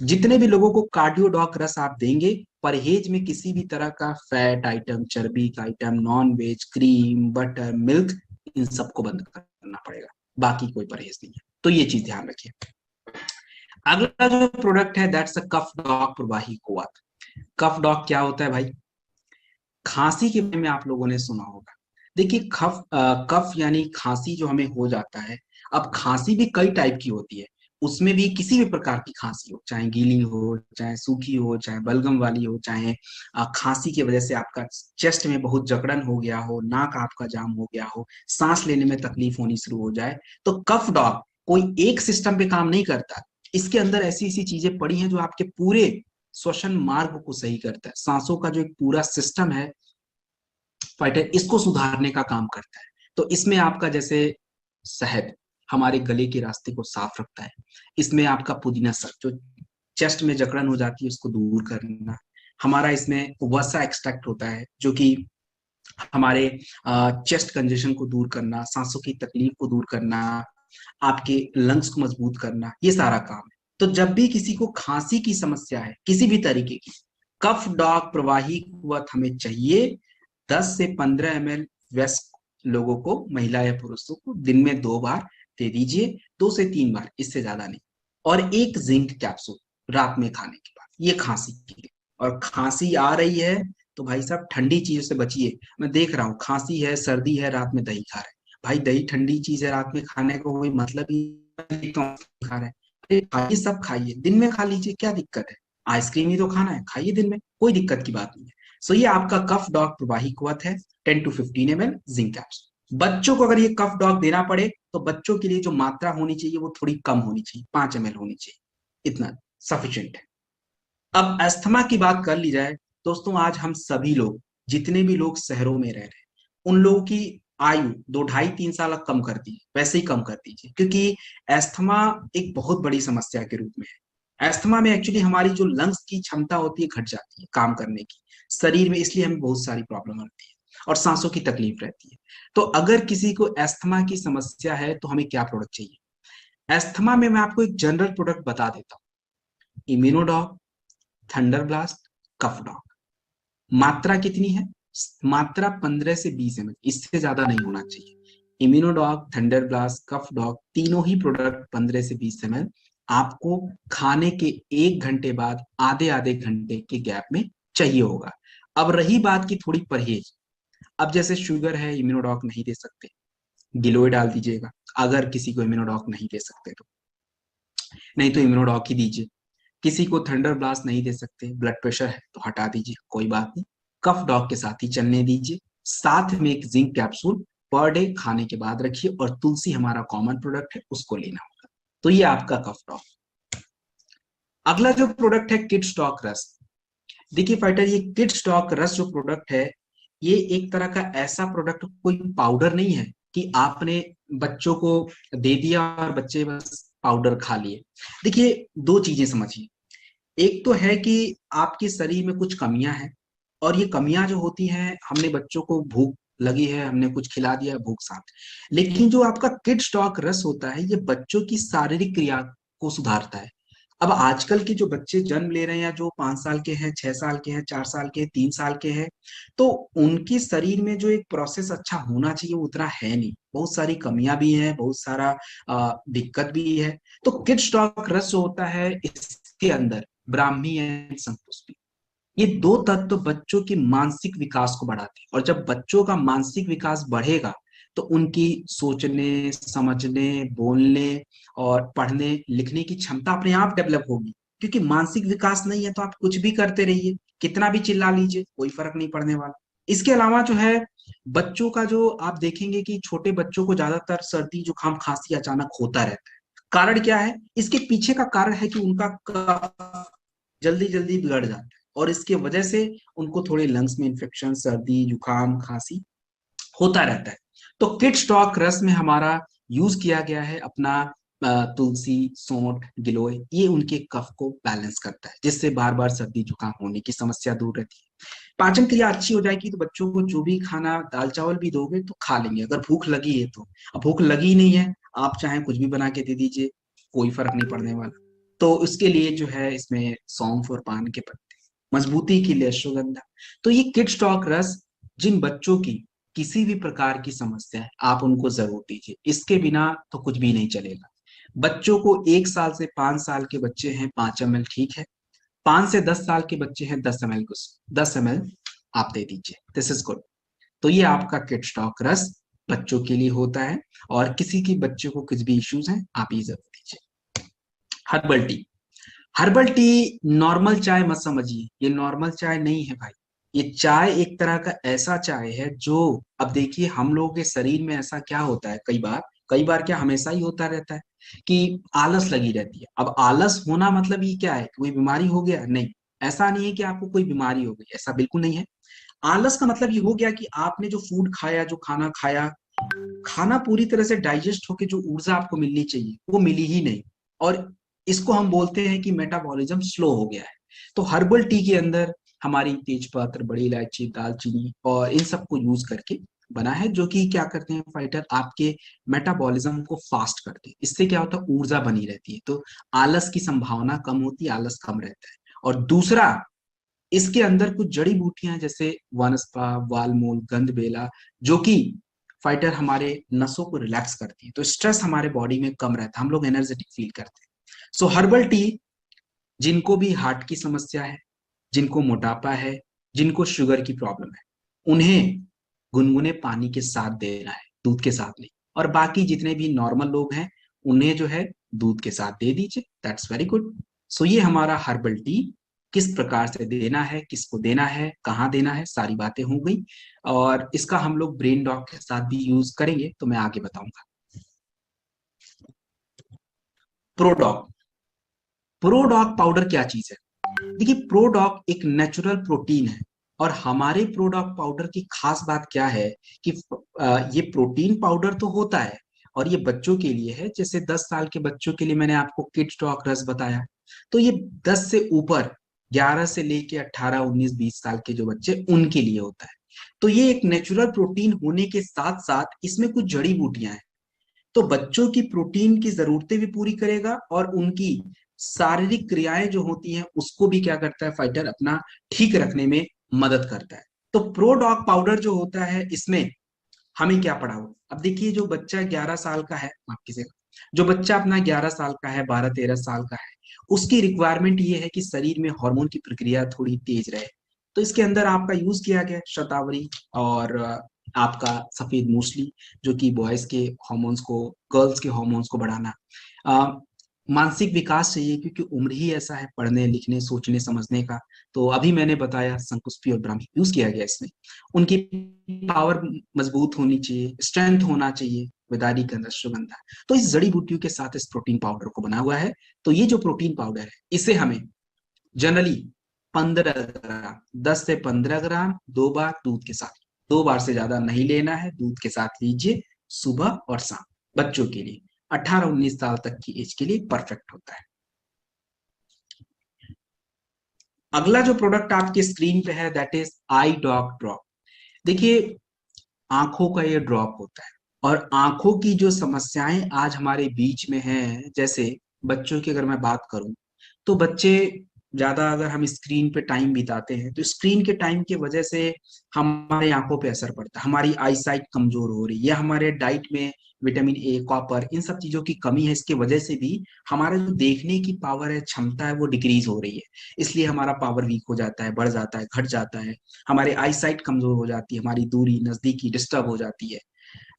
जितने भी लोगों को कार्डियोडॉक रस आप देंगे, परहेज में किसी भी तरह का फैट आइटम, चर्बी का item, non veg, cream, butter, milk, इन सबको बंद करना पड़ेगा। बाकी कोई परहेज नहीं है, तो ये चीज ध्यान रखिए। अगला जो प्रोडक्ट है, दैट्स अ कफ डॉग प्रवाही कुआथ। कफ डॉग क्या होता है भाई? खांसी के बारे में आप लोगों ने सुना होगा। देखिए, कफ यानी खांसी जो हमें हो जाता है। अब खांसी भी कई टाइप की होती है, उसमें भी किसी भी प्रकार की खांसी हो, चाहे गीली हो, चाहे सूखी हो, चाहे बलगम वाली हो, चाहे खांसी की वजह से आपका चेस्ट में बहुत जकड़न हो गया हो, नाक आपका जाम हो गया हो, सांस लेने में तकलीफ होनी शुरू हो जाए, तो कफ डॉग कोई एक सिस्टम पे काम नहीं करता। इसके अंदर ऐसी ऐसी चीजें पड़ी हैं जो आपके पूरे श्वसन मार्ग को सही करता है। सांसों का जो एक पूरा सिस्टम है फाइटर, इसको सुधारने का काम करता है। तो इसमें आपका जैसे शहद हमारे गले के रास्ते को साफ रखता है। इसमें आपका पुदीना सर, जो चेस्ट में जकड़न हो जाती है, उसको दूर करना। हमारा इसमें वसा एक्सट्रैक्ट होता है, जो कि हमारे चेस्ट कंजेशन को दूर करना, सांसों की तकलीफ को दूर करना, आपके लंग्स को मजबूत करना, ये सारा काम है। तो जब भी किसी को खांसी की समस्या है, किसी भी तरीके की, कफ डॉग प्रवाही कुवत हमें चाहिए। 10 से 15 ml वयस्क लोगों को, महिला या पुरुषों को, दिन में 2 बार दे दीजिए, 2 से 3 बार, इससे ज्यादा नहीं। और एक जिंक कैप्सूल रात में खाने के बाद, ये खांसी के लिए। और खांसी आ रही है तो भाई साहब ठंडी चीजों से बचिए। मैं देख रहा हूँ, खांसी है, सर्दी है, रात में दही खा रहे हैं। भाई दही ठंडी चीज है, रात में खाने को कोई मतलब ही नहीं, तो खा रहे हैं। अरे खाइए, सब खाइए, दिन में खा लीजिए, क्या दिक्कत है? आइसक्रीम ही तो खाना है, खाइए दिन में, कोई दिक्कत की बात नहीं है। सो ये आपका कफ डॉग प्रवाही कुवत है, 10 to 15 ml जिंक कैप्सूल। बच्चों को अगर ये कफ डॉग देना पड़े, तो बच्चों के लिए जो मात्रा होनी चाहिए वो थोड़ी कम होनी चाहिए, 5 ml होनी चाहिए, इतना सफिशिएंट है। अब अस्थमा की बात कर ली जाए, दोस्तों, आज हम सभी लोग, जितने भी लोग शहरों में रह रहे हैं, उन लोगों की आयु 2 ढाई 3 साल कम कर दी, वैसे ही कम कर दीजिए, क्योंकि अस्थमा एक बहुत बड़ी समस्या के रूप में है। अस्थमा में एक्चुअली हमारी जो लंग्स की क्षमता होती है घट जाती है काम करने की शरीर में, इसलिए हमें बहुत सारी प्रॉब्लम आती है और सांसों की तकलीफ रहती है। तो अगर किसी को अस्थमा की समस्या है तो हमें क्या प्रोडक्ट चाहिए? अस्थमा में मैं आपको एक जनरल प्रोडक्ट बता देता हूँ। इम्यूनोडॉग, थंडर ब्लास्ट, कफ डॉग। मात्रा कितनी है? मात्रा 15 से 20 ml, इससे ज्यादा नहीं होना चाहिए। इम्यूनोडॉग, थंडर ब्लास्ट, कफ डॉग, तीनों ही प्रोडक्ट 15 से 20 ml आपको खाने के 1 घंटे बाद आधे आधे घंटे के गैप में चाहिए होगा। अब रही बात की थोड़ी परहेज। अब जैसे शुगर है, इम्यूनोडॉग नहीं दे सकते, गिलोय डाल दीजिएगा। अगर किसी को इम्यूनोडॉग नहीं दे सकते तो, नहीं तो इम्यूनोडॉग ही दीजिए। किसी को थंडर ब्लास्ट नहीं दे सकते, ब्लड प्रेशर है, तो हटा दीजिए, कोई बात नहीं, कफ डॉग के साथ ही चलने दीजिए। साथ में एक जिंक कैप्सूल पर डे खाने के बाद रखिए, और तुलसी हमारा कॉमन प्रोडक्ट है, उसको लेना होगा। तो ये आपका कफ डॉग। अगला जो प्रोडक्ट है, किड स्टॉक रस। देखिए फाइटर, ये किड स्टॉक रस जो प्रोडक्ट है, ये एक तरह का ऐसा प्रोडक्ट, कोई पाउडर नहीं है, कि आपने बच्चों को दे दिया और बच्चे बस पाउडर खा लिए। देखिए, दो चीजें समझिए। एक तो है कि आपके शरीर में कुछ कमियां हैं, और ये कमियां जो होती हैं, हमने बच्चों को भूख लगी है, हमने कुछ खिला दिया, भूख शांत। लेकिन जो आपका किड स्टॉक रस होता है, ये बच्चों की शारीरिक क्रिया को सुधारता है। अब आजकल के जो बच्चे जन्म ले रहे हैं, या जो 5 साल के हैं, 6 साल के हैं, 4 साल के हैं, 3 साल के हैं, तो उनके शरीर में जो एक प्रोसेस अच्छा होना चाहिए वो उतना है नहीं। बहुत सारी कमियां भी हैं, बहुत सारा दिक्कत भी है। तो किड स्टॉक रस जो होता है, इसके अंदर ब्राह्मी एंड संतुष्टि, ये दो तत्व बच्चों के मानसिक विकास को बढ़ाते हैं। और जब बच्चों का मानसिक विकास बढ़ेगा, तो उनकी सोचने, समझने, बोलने और पढ़ने लिखने की क्षमता अपने आप डेवलप होगी। क्योंकि मानसिक विकास नहीं है तो आप कुछ भी करते रहिए, कितना भी चिल्ला लीजिए, कोई फर्क नहीं पड़ने वाला। इसके अलावा जो है, बच्चों का जो आप देखेंगे कि छोटे बच्चों को ज्यादातर सर्दी जुकाम खांसी अचानक होता रहता है। कारण क्या है? इसके पीछे का कारण है कि उनका कफ जल्दी जल्दी बिगड़ जाता है, और इसके वजह से उनको थोड़े लंग्स में इन्फेक्शन, सर्दी जुकाम खांसी होता रहता है। तो किड स्टॉक रस में हमारा यूज किया गया है अपना तुलसी, सौंठ, गिलोय, ये उनके कफ को बैलेंस करता है, जिससे बार बार सर्दी जुकाम होने की समस्या दूर रहती है। पाचन क्रिया अच्छी हो जाएगी तो बच्चों को जो भी खाना, दाल चावल भी दोगे तो खा लेंगे, अगर भूख लगी है तो। अब भूख लगी ही नहीं है, आप चाहे कुछ भी बना के दे दीजिए, कोई फर्क नहीं पड़ने वाला। तो उसके लिए जो है, इसमें सौंफ और पान के पत्ते, मजबूती के लिए अश्वगंधा। तो ये किड स्टॉक रस, जिन बच्चों की किसी भी प्रकार की समस्या है, आप उनको जरूर दीजिए। इसके बिना तो कुछ भी नहीं चलेगा। बच्चों को 1 साल से 5 साल के बच्चे हैं, 5 ml ठीक है। 5 से 10 साल के बच्चे हैं, 10 ml को 10 ml आप दे दीजिए, दिस इज गुड। तो ये आपका किड स्टॉक रस बच्चों के लिए होता है। और किसी की बच्चों को कुछ भी इश्यूज हैं, आप ये जरूर दीजिए। Herbal tea. Herbal tea normal चाय मत समझिए, ये नॉर्मल चाय नहीं है भाई। ये चाय एक तरह का ऐसा चाय है जो, अब देखिए, हम लोगों के शरीर में ऐसा क्या होता है, कई बार क्या, हमेशा ही होता रहता है कि आलस लगी रहती है। अब आलस होना मतलब ये क्या है, कोई बीमारी हो गया? नहीं, ऐसा नहीं है कि आपको कोई बीमारी हो गई, ऐसा बिल्कुल नहीं है। आलस का मतलब ये हो गया कि आपने जो फूड खाया, जो खाना खाया, खाना पूरी तरह से डाइजेस्ट होके जो ऊर्जा आपको मिलनी चाहिए वो मिली ही नहीं। और इसको हम बोलते हैं कि मेटाबॉलिज्म स्लो हो गया है। तो हर्बल टी के अंदर हमारी तेजपत्र, बड़ी इलायची, दालचीनी और इन सबको यूज करके बना है, जो कि क्या करते हैं फाइटर, आपके मेटाबॉलिज्म को फास्ट करते हैं। इससे क्या होता है, ऊर्जा बनी रहती है, तो आलस की संभावना कम होती है, आलस कम रहता है। और दूसरा, इसके अंदर कुछ जड़ी बूटियां जैसे वनस्पा, वालमूल, गंधबेला, जो कि फाइटर हमारे नसों को रिलैक्स करती है, तो स्ट्रेस हमारे बॉडी में कम रहता है, हम लोग एनर्जेटिक फील करते हैं। सो हर्बल टी, जिनको भी हार्ट की समस्या है, जिनको मोटापा है, जिनको शुगर की प्रॉब्लम है, उन्हें गुनगुने पानी के साथ देना है, दूध के साथ नहीं। और बाकी जितने भी नॉर्मल लोग हैं, उन्हें जो है दूध के साथ दे दीजिए, दैट्स वेरी गुड। सो ये हमारा हर्बल टी किस प्रकार से देना है, किसको देना है, कहाँ देना है, सारी बातें हो गई। और इसका हम लोग ब्रेन डॉग के साथ भी यूज करेंगे, तो मैं आगे बताऊंगा। प्रोडॉग। प्रोडॉग पाउडर क्या चीज है? देखिए, प्रोडॉक एक नेचुरल प्रोटीन है। और हमारे प्रोडॉक पाउडर की खास बात क्या है कि ये प्रोटीन पाउडर तो होता है, और ये बच्चों के लिए है। जैसे 10 साल के बच्चों के लिए मैंने आपको किड स्टॉक रस बताया, तो ये 10 से ऊपर, 11 से लेके 18, 19, 20 साल के जो बच्चे, उनके लिए होता है। तो ये एक नेचुरल प्रोटीन होने के साथ साथ इसमें कुछ जड़ी बूटियां हैं, तो बच्चों की प्रोटीन की जरूरतें भी पूरी करेगा, और उनकी शारीरिक क्रियाएं जो होती हैं उसको भी क्या करता है फाइटर, अपना ठीक रखने में मदद करता है। तो प्रो डॉग पाउडर जो होता है, इसमें हमें क्या पढ़ा हो? अब देखिए, जो बच्चा 11 साल का है, माफ कीजिएगा, जो बच्चा अपना 11 साल का है, 12-13 साल का है, उसकी रिक्वायरमेंट ये है कि शरीर में हार्मोन की प्रक्रिया थोड़ी तेज रहे। तो इसके अंदर आपका यूज किया गया शतावरी और आपका सफेद मूसली, जो कि बॉयज के हॉर्मोन्स को, गर्ल्स के हॉर्मोन्स को बढ़ाना। अ, मानसिक विकास चाहिए, क्योंकि उम्र ही ऐसा है पढ़ने लिखने, सोचने समझने का। तो अभी मैंने बताया संकुष्पी और ब्राह्मी यूज किया गया इसमें। उनकी पावर मजबूत होनी चाहिए, स्ट्रेंथ होना चाहिए, विदारी गंध, अश्वगंधा। तो इस जड़ी बूटियों के साथ इस प्रोटीन पाउडर को बना हुआ है। तो ये जो प्रोटीन पाउडर है, इसे हमें जनरली 15 ग्राम, 10 से 15 ग्राम 2 बार दूध के साथ, 2 बार से ज्यादा नहीं लेना है, दूध के साथ लीजिए। सुबह और शाम, बच्चों के लिए 18-19 साल तक की एज के लिए परफेक्ट होता है। अगला जो प्रोडक्ट आपके स्क्रीन पे है that is I drop drop. देखिए, आंखों का ये ड्रॉप होता है, और आंखों की जो समस्याएं आज हमारे बीच में हैं, जैसे बच्चों की अगर मैं बात करूं, तो बच्चे ज्यादा अगर हम स्क्रीन पे टाइम बिताते हैं तो स्क्रीन के टाइम की वजह से हमारी आंखों पे असर पड़ता है, हमारी आई साइट कमजोर हो रही है, या हमारे डाइट में विटामिन ए, कॉपर, इन सब चीजों की कमी है, इसकी वजह से भी हमारा जो देखने की पावर है, क्षमता है, वो डिक्रीज हो रही है। इसलिए हमारा पावर वीक हो जाता है, बढ़ जाता है, घट जाता है, हमारे आई साइट कमजोर हो जाती है, हमारी दूरी नजदीकी डिस्टर्ब हो जाती है,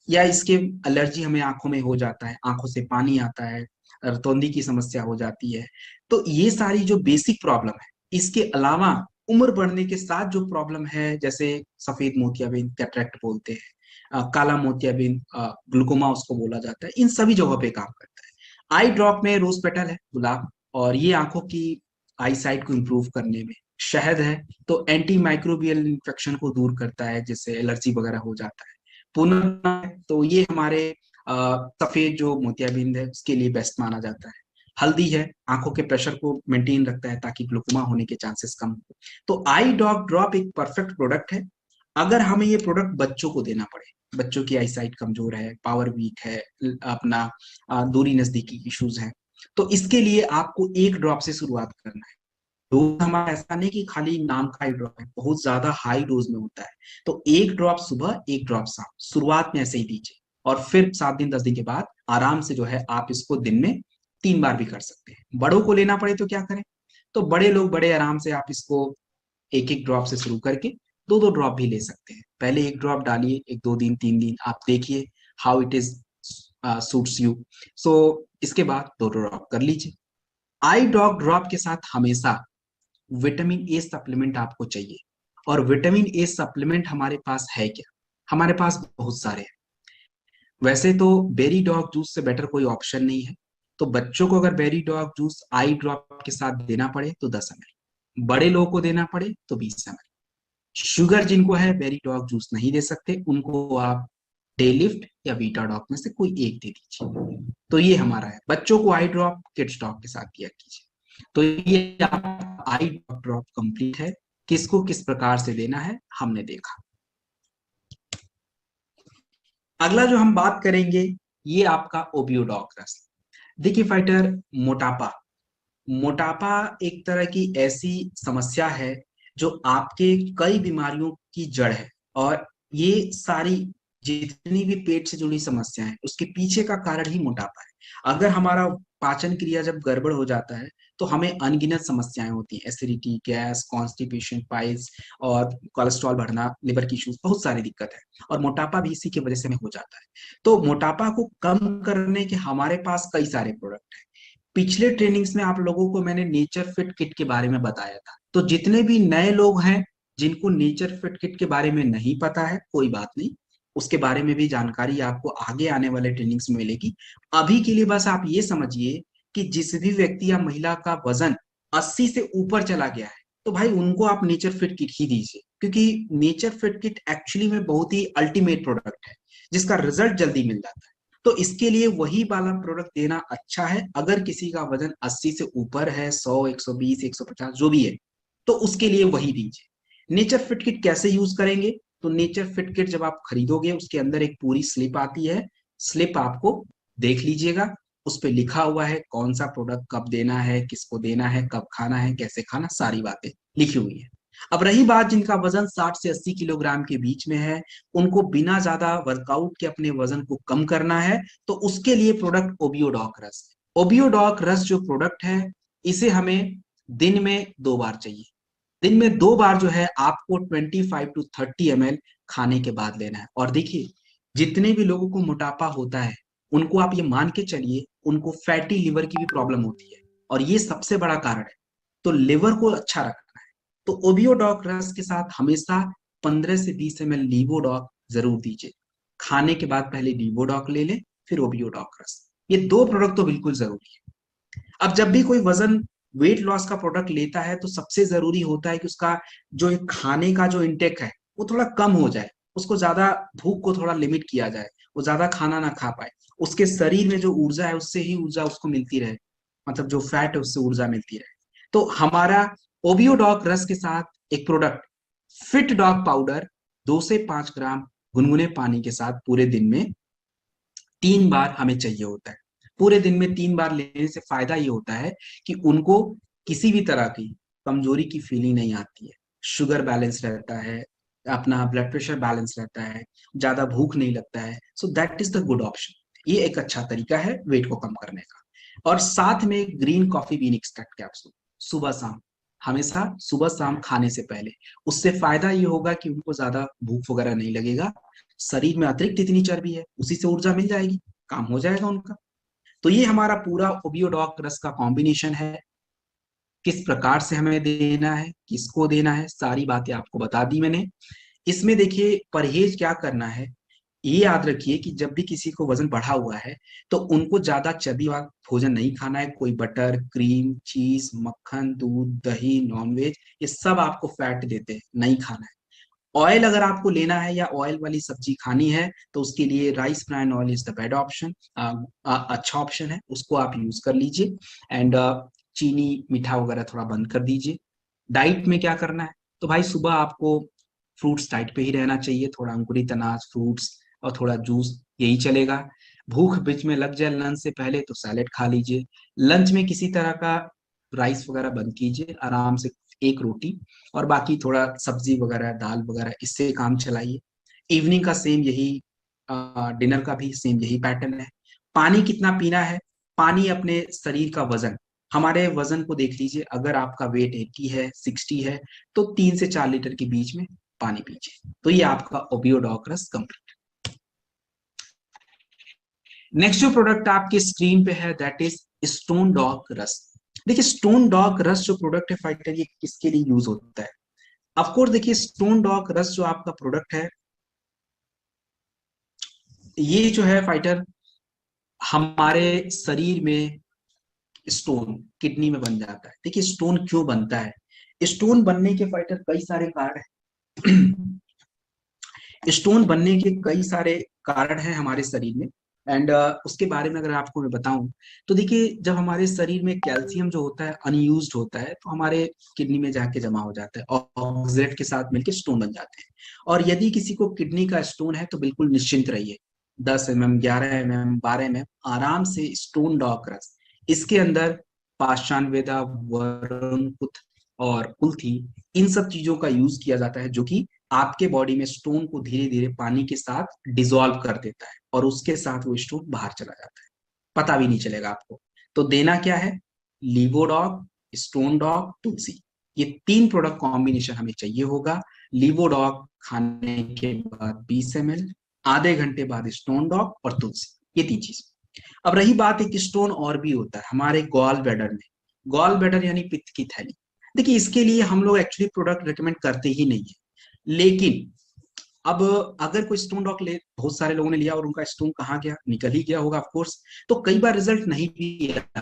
या इसके एलर्जी हमें आंखों में हो जाता है, आंखों से पानी आता है, रतौंधी की समस्या हो जाती है। तो ये सारी जो बेसिक प्रॉब्लम है, इसके अलावा उम्र बढ़ने के साथ जो प्रॉब्लम है, जैसे सफेद मोतियाबिंद, कैटरेक्ट बोलते हैं, काला मोतियाबिंद, ग्लूकोमा उसको बोला जाता है, इन सभी जगहों पे काम करता है। आई ड्रॉप में रोज पेटल है, गुलाब, और ये आंखों की आई साइट को इम्प्रूव करने में, शहद है तो एंटी माइक्रोबियल इन्फेक्शन को दूर करता है, जिससे एलर्जी वगैरह हो जाता है। पुनः तो ये हमारे सफेद जो मोतियाबिंद है उसके लिए बेस्ट माना जाता है। हल्दी है, आंखों के प्रेशर को मेंटेन रखता है ताकि ग्लूकोमा होने के चांसेस कम हो। तो आई ड्रॉप ड्रॉप एक परफेक्ट प्रोडक्ट है। अगर हमें ये प्रोडक्ट बच्चों को देना पड़े, बच्चों की आई साइट कमजोर है, पावर वीक है, अपना दूरी नजदीकी इश्यूज है, तो इसके लिए आपको एक ड्रॉप से शुरुआत करना है। डोज हमारा ऐसा नहीं कि खाली नाम का ही ड्रॉप है, बहुत ज्यादा हाई डोज में होता है। तो एक ड्रॉप सुबह, एक ड्रॉप शाम, शुरुआत में ऐसे ही दीजिए, और फिर 7 दिन 10 दिन के बाद आराम से जो है आप इसको दिन में 3 बार भी कर सकते हैं। बड़ों को लेना पड़े तो क्या करें, तो बड़े लोग बड़े आराम से आप इसको एक एक ड्रॉप से शुरू करके दो दो ड्रॉप भी ले सकते हैं। पहले एक ड्रॉप डालिए, एक 2 दिन 3 दिन आप देखिए how it is suits you. So इसके बाद दो ड्रॉप कर लीजिए। आई ड्रॉप ड्रॉप के साथ हमेशा विटामिन ए सप्लीमेंट आपको चाहिए। और विटामिन ए सप्लीमेंट हमारे पास है क्या? हमारे पास बहुत सारे हैं। वैसे तो बेरी डॉग जूस से बेटर कोई ऑप्शन नहीं है। तो बच्चों को अगर बेरी डॉग जूस आई ड्रॉप के साथ देना पड़े तो 10 ml, बड़े लोगों को देना पड़े तो 20 ml। शुगर जिनको है बेरी डॉग जूस नहीं दे सकते, उनको आप डे लिफ्ट या वीटा डॉग में से कोई एक दे दीजिए। तो ये हमारा है, बच्चों को आई ड्रॉप किड्स डॉग के साथ दिया कीजिए। तो ये आप आई ड्रॉप ड्रॉप कंप्लीट है। किसको किस प्रकार से देना है हमने देखा। अगला जो हम बात करेंगे, ये आपका ओबियोडॉक रस। देखिए फाइटर, मोटापा, मोटापा एक तरह की ऐसी समस्या है जो आपके कई बीमारियों की जड़ है। और ये सारी जितनी भी पेट से जुड़ी समस्याएं हैं, उसके पीछे का कारण ही मोटापा है। अगर हमारा पाचन क्रिया जब गड़बड़ हो जाता है तो हमें अनगिनत समस्याएं होती हैं, एसिडिटी, गैस, कॉन्स्टिपेशन, पाइल्स, और कोलेस्ट्रॉल बढ़ना, लिवर की इश्यूज, बहुत सारी दिक्कत है। और मोटापा भी इसी की वजह से हमें हो जाता है। तो मोटापा को कम करने के हमारे पास कई सारे प्रोडक्ट हैं। पिछले ट्रेनिंग्स में आप लोगों को मैंने नेचर फिट किट के बारे में बताया था। तो जितने भी नए लोग हैं जिनको नेचर फिट किट के बारे में नहीं पता है, कोई बात नहीं, उसके बारे में भी जानकारी आपको आगे आने वाले ट्रेनिंग्स में मिलेगी। अभी के लिए बस आप ये समझिए कि जिस भी व्यक्ति या महिला का वजन 80 से ऊपर चला गया है, तो भाई उनको आप नेचर फिट किट ही दीजिए, क्योंकि नेचर फिट किट एक्चुअली में बहुत ही अल्टीमेट प्रोडक्ट है जिसका रिजल्ट जल्दी मिल जाता है। तो इसके लिए वही वाला प्रोडक्ट देना अच्छा है। अगर किसी का वजन 80 से ऊपर है, 100, 120, 150 जो भी है, तो उसके लिए वही दीजिए। नेचर फिट किट कैसे यूज करेंगे? तो नेचर फिट किट जब आप खरीदोगे, उसके अंदर एक पूरी स्लिप आती है। स्लिप आपको देख लीजिएगा, उस पर लिखा हुआ है कौन सा प्रोडक्ट कब देना है, किसको देना है, कब खाना है, कैसे खाना, सारी बातें लिखी हुई है। अब रही बात जिनका वजन 60 से 80 किलोग्राम के बीच में है, उनको बिना ज्यादा वर्कआउट के अपने वजन को कम करना है, तो उसके लिए प्रोडक्ट ओबियोडॉक रस। ओबियोडॉक रस जो प्रोडक्ट है, इसे हमें दिन में 2 बार चाहिए। दिन में 2 बार जो है आपको 25 to 30 ml खाने के बाद लेना है। और देखिए, जितने भी लोगों को मोटापा होता है, उनको आप ये मान के चलिए उनको फैटी लिवर की भी प्रॉब्लम होती है, और ये सबसे बड़ा कारण है। तो लिवर को अच्छा रखना है, तो ओबियोडॉक रस के साथ हमेशा 15 से 20 ml लीवोडॉक जरूर दीजिए। खाने के बाद पहले लीवोडॉक ले लें, फिर ओबियोडॉक रस। ये दो प्रोडक्ट तो बिल्कुल जरूरी है। अब जब भी कोई वजन वेट लॉस का प्रोडक्ट लेता है, तो सबसे जरूरी होता है कि उसका जो एक खाने का जो इंटेक है वो थोड़ा कम हो जाए, उसको ज्यादा भूख को थोड़ा लिमिट किया जाए, वो ज्यादा खाना ना खा पाए, उसके शरीर में जो ऊर्जा है उससे ही ऊर्जा उसको मिलती रहे, मतलब जो फैट है उससे ऊर्जा मिलती रहे। तो हमारा ओबियोडॉक रस के साथ एक प्रोडक्ट फिट डॉग पाउडर 2 से 5 ग्राम गुनगुने पानी के साथ पूरे दिन में 3 बार हमें चाहिए होता है। पूरे दिन में 3 बार लेने से फायदा ये होता है कि उनको किसी भी तरह की कमजोरी की फीलिंग नहीं आती है, शुगर बैलेंस रहता है, अपना ब्लड प्रेशर बैलेंस रहता है, ज्यादा भूख नहीं लगता है। So that is the good option. ये एक अच्छा तरीका है वेट को कम करने का। और साथ में green coffee bean extract capsule सुबह शाम, हमेशा सुबह शाम खाने से पहले। उससे फायदा ये होगा कि उनको ज्यादा भूख वगैरह नहीं लगेगा, शरीर में अतिरिक्त इतनी चर्बी है उसी से ऊर्जा मिल जाएगी, काम हो जाएगा उनका। तो ये हमारा पूरा ओबियोडॉक रस का कॉम्बिनेशन है। किस प्रकार से हमें देना है, किसको देना है, सारी बातें आपको बता दी मैंने। इसमें देखिए परहेज क्या करना है, ये याद रखिए कि जब भी किसी को वजन बढ़ा हुआ है तो उनको ज्यादा चर्बी वाला भोजन नहीं खाना है। कोई बटर, क्रीम, चीज, मक्खन, दूध, दही, नॉनवेज, ये सब आपको फैट देते हैं, नहीं खाना है। ऑयल अगर आपको लेना है या ऑयल वाली सब्जी खानी है तो उसके लिए rice bran oil is the bed option, अच्छा ऑप्शन है, उसको आप यूज कर लीजिए। एंड चीनी मीठा वगैरह थोड़ा बंद कर दीजिए। डाइट में क्या करना है, तो भाई सुबह आपको फ्रूट्स डाइट पे ही रहना चाहिए, थोड़ा अंकुरित अनाज, फ्रूट्स और थोड़ा जूस, यही चलेगा। भूख बीच में लग जाए लंच से पहले तो सैलेड खा लीजिए। लंच में किसी तरह का राइस वगैरह बंद कीजिए, आराम से एक रोटी और बाकी थोड़ा सब्जी वगैरह, दाल वगैरह, इससे काम चलाइए। इवनिंग का सेम यही, डिनर का भी सेम यही पैटर्न है। पानी कितना पीना है, पानी अपने शरीर का वजन, हमारे वजन को देख लीजिए, अगर आपका वेट 80 है, 60 है, तो 3 से 4 लीटर के बीच में पानी पीजिए। तो ये आपका ओबियोडॉक रस कंप्लीट। नेक्स्ट जो प्रोडक्ट आपके स्क्रीन पे है दैट इज स्टोन डॉक रस। देखिए स्टोन डॉक रस जो प्रोडक्ट है फाइटर, ये किसके लिए यूज होता है? ऑफकोर्स देखिए स्टोन डॉक रस जो आपका प्रोडक्ट है, ये जो है फाइटर हमारे शरीर में स्टोन किडनी में बन जाता है। देखिए स्टोन क्यों बनता है, स्टोन बनने के फाइटर कई सारे कारण हैं। स्टोन बनने के कई सारे कारण हैं हमारे शरीर में। एंड उसके बारे में अगर आपको मैं बताऊं तो देखिए जब हमारे शरीर में कैल्शियम जो होता है अनयूज्ड होता है तो हमारे किडनी में जाके जमा हो जाता है और ऑक्सलेट के साथ मिलकर स्टोन बन जाते हैं। और यदि किसी को किडनी का स्टोन है तो बिल्कुल निश्चिंत रहिए, 10 mm, 11 mm, 12 mm आराम से स्टोन डॉक रस, इसके अंदर पाषाणवेदा, वरुण और कुल्थी, इन सब चीजों का यूज किया जाता है जो कि आपके बॉडी में स्टोन को धीरे धीरे पानी के साथ डिसॉल्व कर देता है और उसके साथ वो स्टोन बाहर चला जाता है, पता भी नहीं चलेगा आपको। तो देना क्या है, लीवोडॉग, स्टोन डॉग, तुलसी, ये 3 प्रोडक्ट कॉम्बिनेशन हमें चाहिए होगा। लीवोडॉग खाने के बाद 20 ml, आधे घंटे बाद स्टोन डॉग और तुलसी, ये 3 चीज। अब रही बात, एक स्टोन और भी होता है हमारे गॉल ब्लैडर में। गॉल ब्लैडर यानी पित्त की थैली। देखिए इसके लिए हम लोग एक्चुअली प्रोडक्ट रिकमेंड करते ही नहीं है, लेकिन अब अगर कोई स्टोन डॉक ले, बहुत सारे लोगों ने लिया और उनका स्टोन कहाँ गया, निकल ही गया होगा ऑफकोर्स, तो कई बार रिजल्ट नहीं भी आता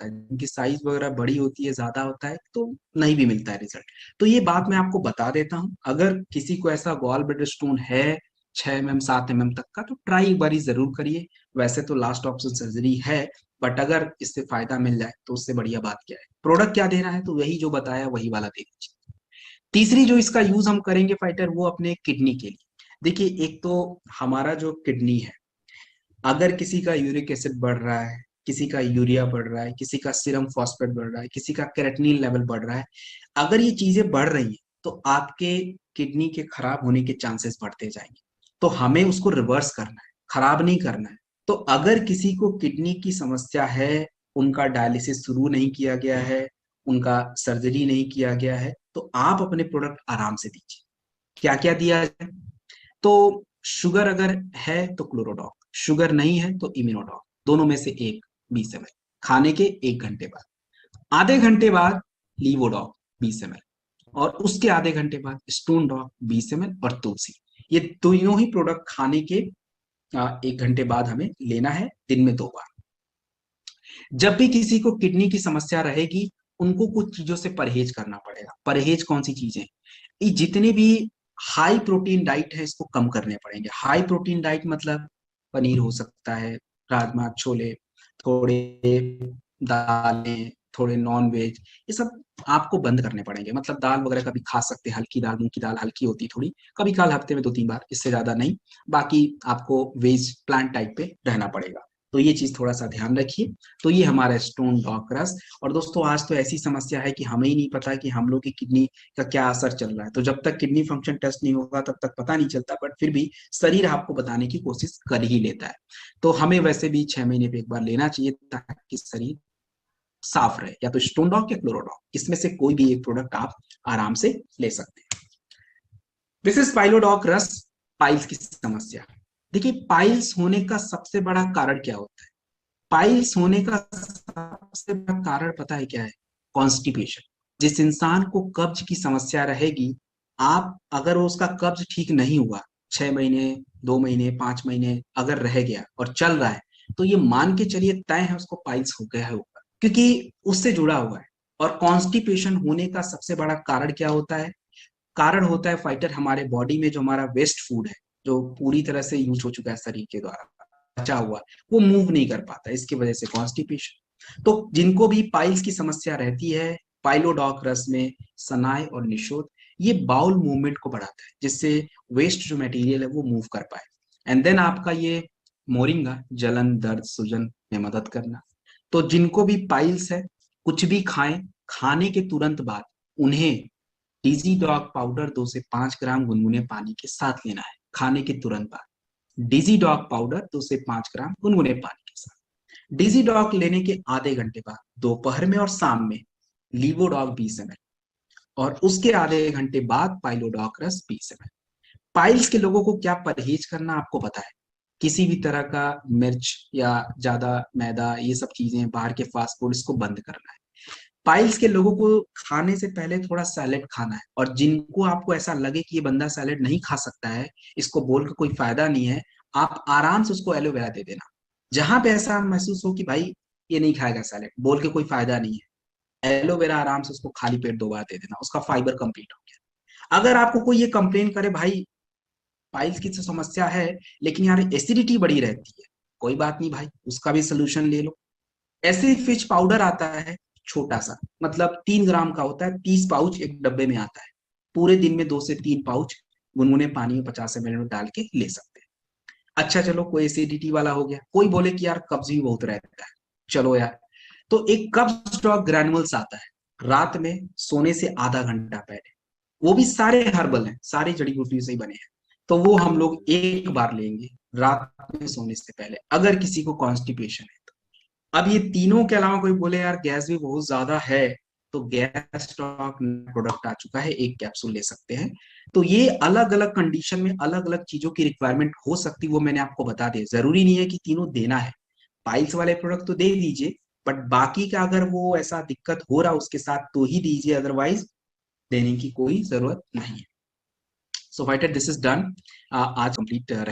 है, उनकी साइज वगैरह बड़ी होती है, ज्यादा होता है, तो नहीं भी मिलता है रिजल्ट। तो ये बात मैं आपको बता देता हूँ, अगर किसी को ऐसा गॉल ब्लैडर स्टोन है 6 mm 7 mm तक का, तो ट्राई एक बारी जरूर करिए। वैसे तो लास्ट ऑप्शन सर्जरी है, बट अगर इससे फायदा मिल जाए तो उससे बढ़िया बात क्या है। प्रोडक्ट क्या देना है, तो वही जो बताया वही वाला दे दीजिए। तीसरी जो इसका यूज हम करेंगे फाइटर, वो अपने किडनी के लिए। देखिए एक तो हमारा जो किडनी है, अगर किसी का यूरिक एसिड बढ़ रहा है, किसी का यूरिया बढ़ रहा है, किसी का सीरम फॉस्फेट बढ़ रहा है, किसी का क्रेटिनिन लेवल बढ़ रहा है, अगर ये चीजें बढ़ रही हैं तो आपके किडनी के खराब होने के चांसेस बढ़ते जाएंगे। तो हमें उसको रिवर्स करना है, खराब नहीं करना है। तो अगर किसी को किडनी की समस्या है, उनका डायलिसिस शुरू नहीं किया गया है, उनका सर्जरी नहीं किया गया है, तो आप अपने प्रोडक्ट आराम से दीजिए। क्या क्या दिया जाए, तो शुगर अगर है तो क्लोरोडॉक, शुगर नहीं है तो इम्यूनोडॉक, दोनों में से एक 20 ml खाने के 1 घंटे बाद। आधे घंटे बाद लीवोडॉक 20 ml, और उसके आधे घंटे बाद स्टोन डॉक 20 ml और तुलसी। ये दोनों ही प्रोडक्ट खाने के 1 घंटे बाद हमें लेना है, दिन में 2 बार। जब भी किसी को किडनी की समस्या रहेगी, उनको कुछ चीजों से परहेज करना पड़ेगा। परहेज कौन सी चीजें, ये जितने भी हाई प्रोटीन डाइट है इसको कम करने पड़ेंगे। हाई प्रोटीन डाइट मतलब पनीर हो सकता है, राजमा, छोले, थोड़े दालें, थोड़े नॉन वेज, ये सब आपको बंद करने पड़ेंगे। मतलब दाल वगैरह कभी खा सकते हैं, हल्की दाल, मूंग की दाल हल्की होती है थोड़ी, कभी काल हफ्ते में 2-3 बार, इससे ज्यादा नहीं। बाकी आपको वेज प्लांट टाइप पे रहना पड़ेगा। तो ये चीज थोड़ा सा ध्यान रखिए। तो ये हमारा स्टोन डॉग क्रस। और दोस्तों आज तो ऐसी समस्या है कि हमें ही नहीं पता कि हम लोग की किडनी का क्या असर चल रहा है। तो जब तक किडनी फंक्शन टेस्ट नहीं होगा तब तक पता नहीं चलता, बट फिर भी शरीर आपको बताने की कोशिश कर ही लेता है। तो हमें वैसे भी 6 महीने पे एक बार लेना चाहिए ताकि शरीर साफ रहे। या तो स्टोन डॉग या क्लोरोडॉग, इसमें से कोई भी एक प्रोडक्ट आप आराम से ले सकते हैं। दिस इज पाइलोडॉग रस। पाइल्स की समस्या। देखिए पाइल्स होने का सबसे बड़ा कारण क्या होता है? पाइल्स होने का सबसे बड़ा कारण पता है क्या है? कॉन्स्टिपेशन। जिस इंसान को कब्ज की समस्या रहेगी, आप अगर उसका कब्ज ठीक नहीं हुआ, 6 महीने, 2 महीने, 5 महीने अगर रह गया और चल रहा है, तो ये मान के चलिए तय है उसको पाइल्स हो गया होगा, क्योंकि उससे जुड़ा हुआ है। और कॉन्स्टिपेशन होने का सबसे बड़ा कारण क्या होता है? कारण होता है फाइटर, हमारे बॉडी में जो हमारा वेस्ट फूड है, जो पूरी तरह से यूज हो चुका है शरीर के द्वारा, बचा हुआ, वो मूव नहीं कर पाता, इसकी वजह से कॉन्स्टिपेशन। तो जिनको भी पाइल्स की समस्या रहती है, पाइलोडॉक में सनाय और निशोथ ये बाउल मूवमेंट को बढ़ाता है, जिससे वेस्ट जो मटेरियल है वो मूव कर पाए। एंड देन आपका ये मोरिंगा जलन, दर्द, सूजन में मदद करना। तो जिनको भी पाइल्स है, कुछ भी खाएं, खाने के तुरंत बाद उन्हें डीजी डॉग पाउडर 2 से 5 ग्राम गुनगुने पानी के साथ लेना है, खाने के तुरंत बाद। डीजी डॉग पाउडर 2 से 5 ग्राम गुनगुने पानी के साथ। डीजी डॉग लेने के आधे घंटे बाद दोपहर में और शाम में लीवोडॉग 20 ml, और उसके आधे घंटे बाद पाइलोडॉग रस 20 ml। पाइल्स के लोगों को क्या परहेज करना आपको पता है? किसी भी तरह का मिर्च या ज्यादा मैदा, ये सब चीजें, बाहर के फास्ट फूड, इसको बंद करना है। पाइल्स के लोगों को खाने से पहले थोड़ा सैलेड खाना है। और जिनको आपको ऐसा लगे कि ये बंदा सैलेड नहीं खा सकता है, इसको बोल के कोई फायदा नहीं है, आप आराम से उसको एलोवेरा दे देना। जहां पे ऐसा महसूस हो कि भाई ये नहीं खाएगा सैलेड, बोल के कोई फायदा नहीं है, एलोवेरा आराम से उसको खाली पेट 2 बार दे देना, उसका फाइबर कंप्लीट हो गया। अगर आपको कोई ये कंप्लेन करे भाई पाइल्स की तो समस्या है लेकिन यार एसिडिटी बड़ी रहती है, कोई बात नहीं भाई, उसका भी सोल्यूशन ले लो। एसिड फिच पाउडर आता है, छोटा सा, मतलब 3 ग्राम का होता है, 30 पाउच एक डब्बे में आता है। पूरे दिन में 2 से 3 पाउच गुनगुने पानी में 50 ml में डाल के ले सकते हैं। अच्छा चलो, कोई एसिडिटी वाला हो गया। कोई बोले कि यार कब्ज भी बहुत रहता है, चलो यार, तो एक कब्ज ड्रॉप ग्रैनुअल्स आता है, रात में सोने से आधा घंटा पहले। वो भी सारे हर्बल हैं, सारे जड़ी बूटियों से ही बने हैं। तो वो हम लोग एक बार लेंगे रात में सोने से पहले, अगर किसी को कॉन्स्टिपेशन है तो। अब ये तीनों के अलावा कोई बोले यार गैस भी बहुत ज्यादा है, तो गैस स्टॉक प्रोडक्ट आ चुका है, एक कैप्सूल ले सकते हैं। तो ये अलग अलग कंडीशन में अलग अलग चीजों की रिक्वायरमेंट हो सकती है, वो मैंने आपको बता दिया। जरूरी नहीं है कि तीनों देना है। पाइल्स वाले प्रोडक्ट तो दे दीजिए, बट बाकी का अगर वो ऐसा दिक्कत हो रहा उसके साथ तो ही दीजिए, अदरवाइज देने की कोई जरूरत नहीं है। सो फाइटर दिस इज डन। आज कंप्लीट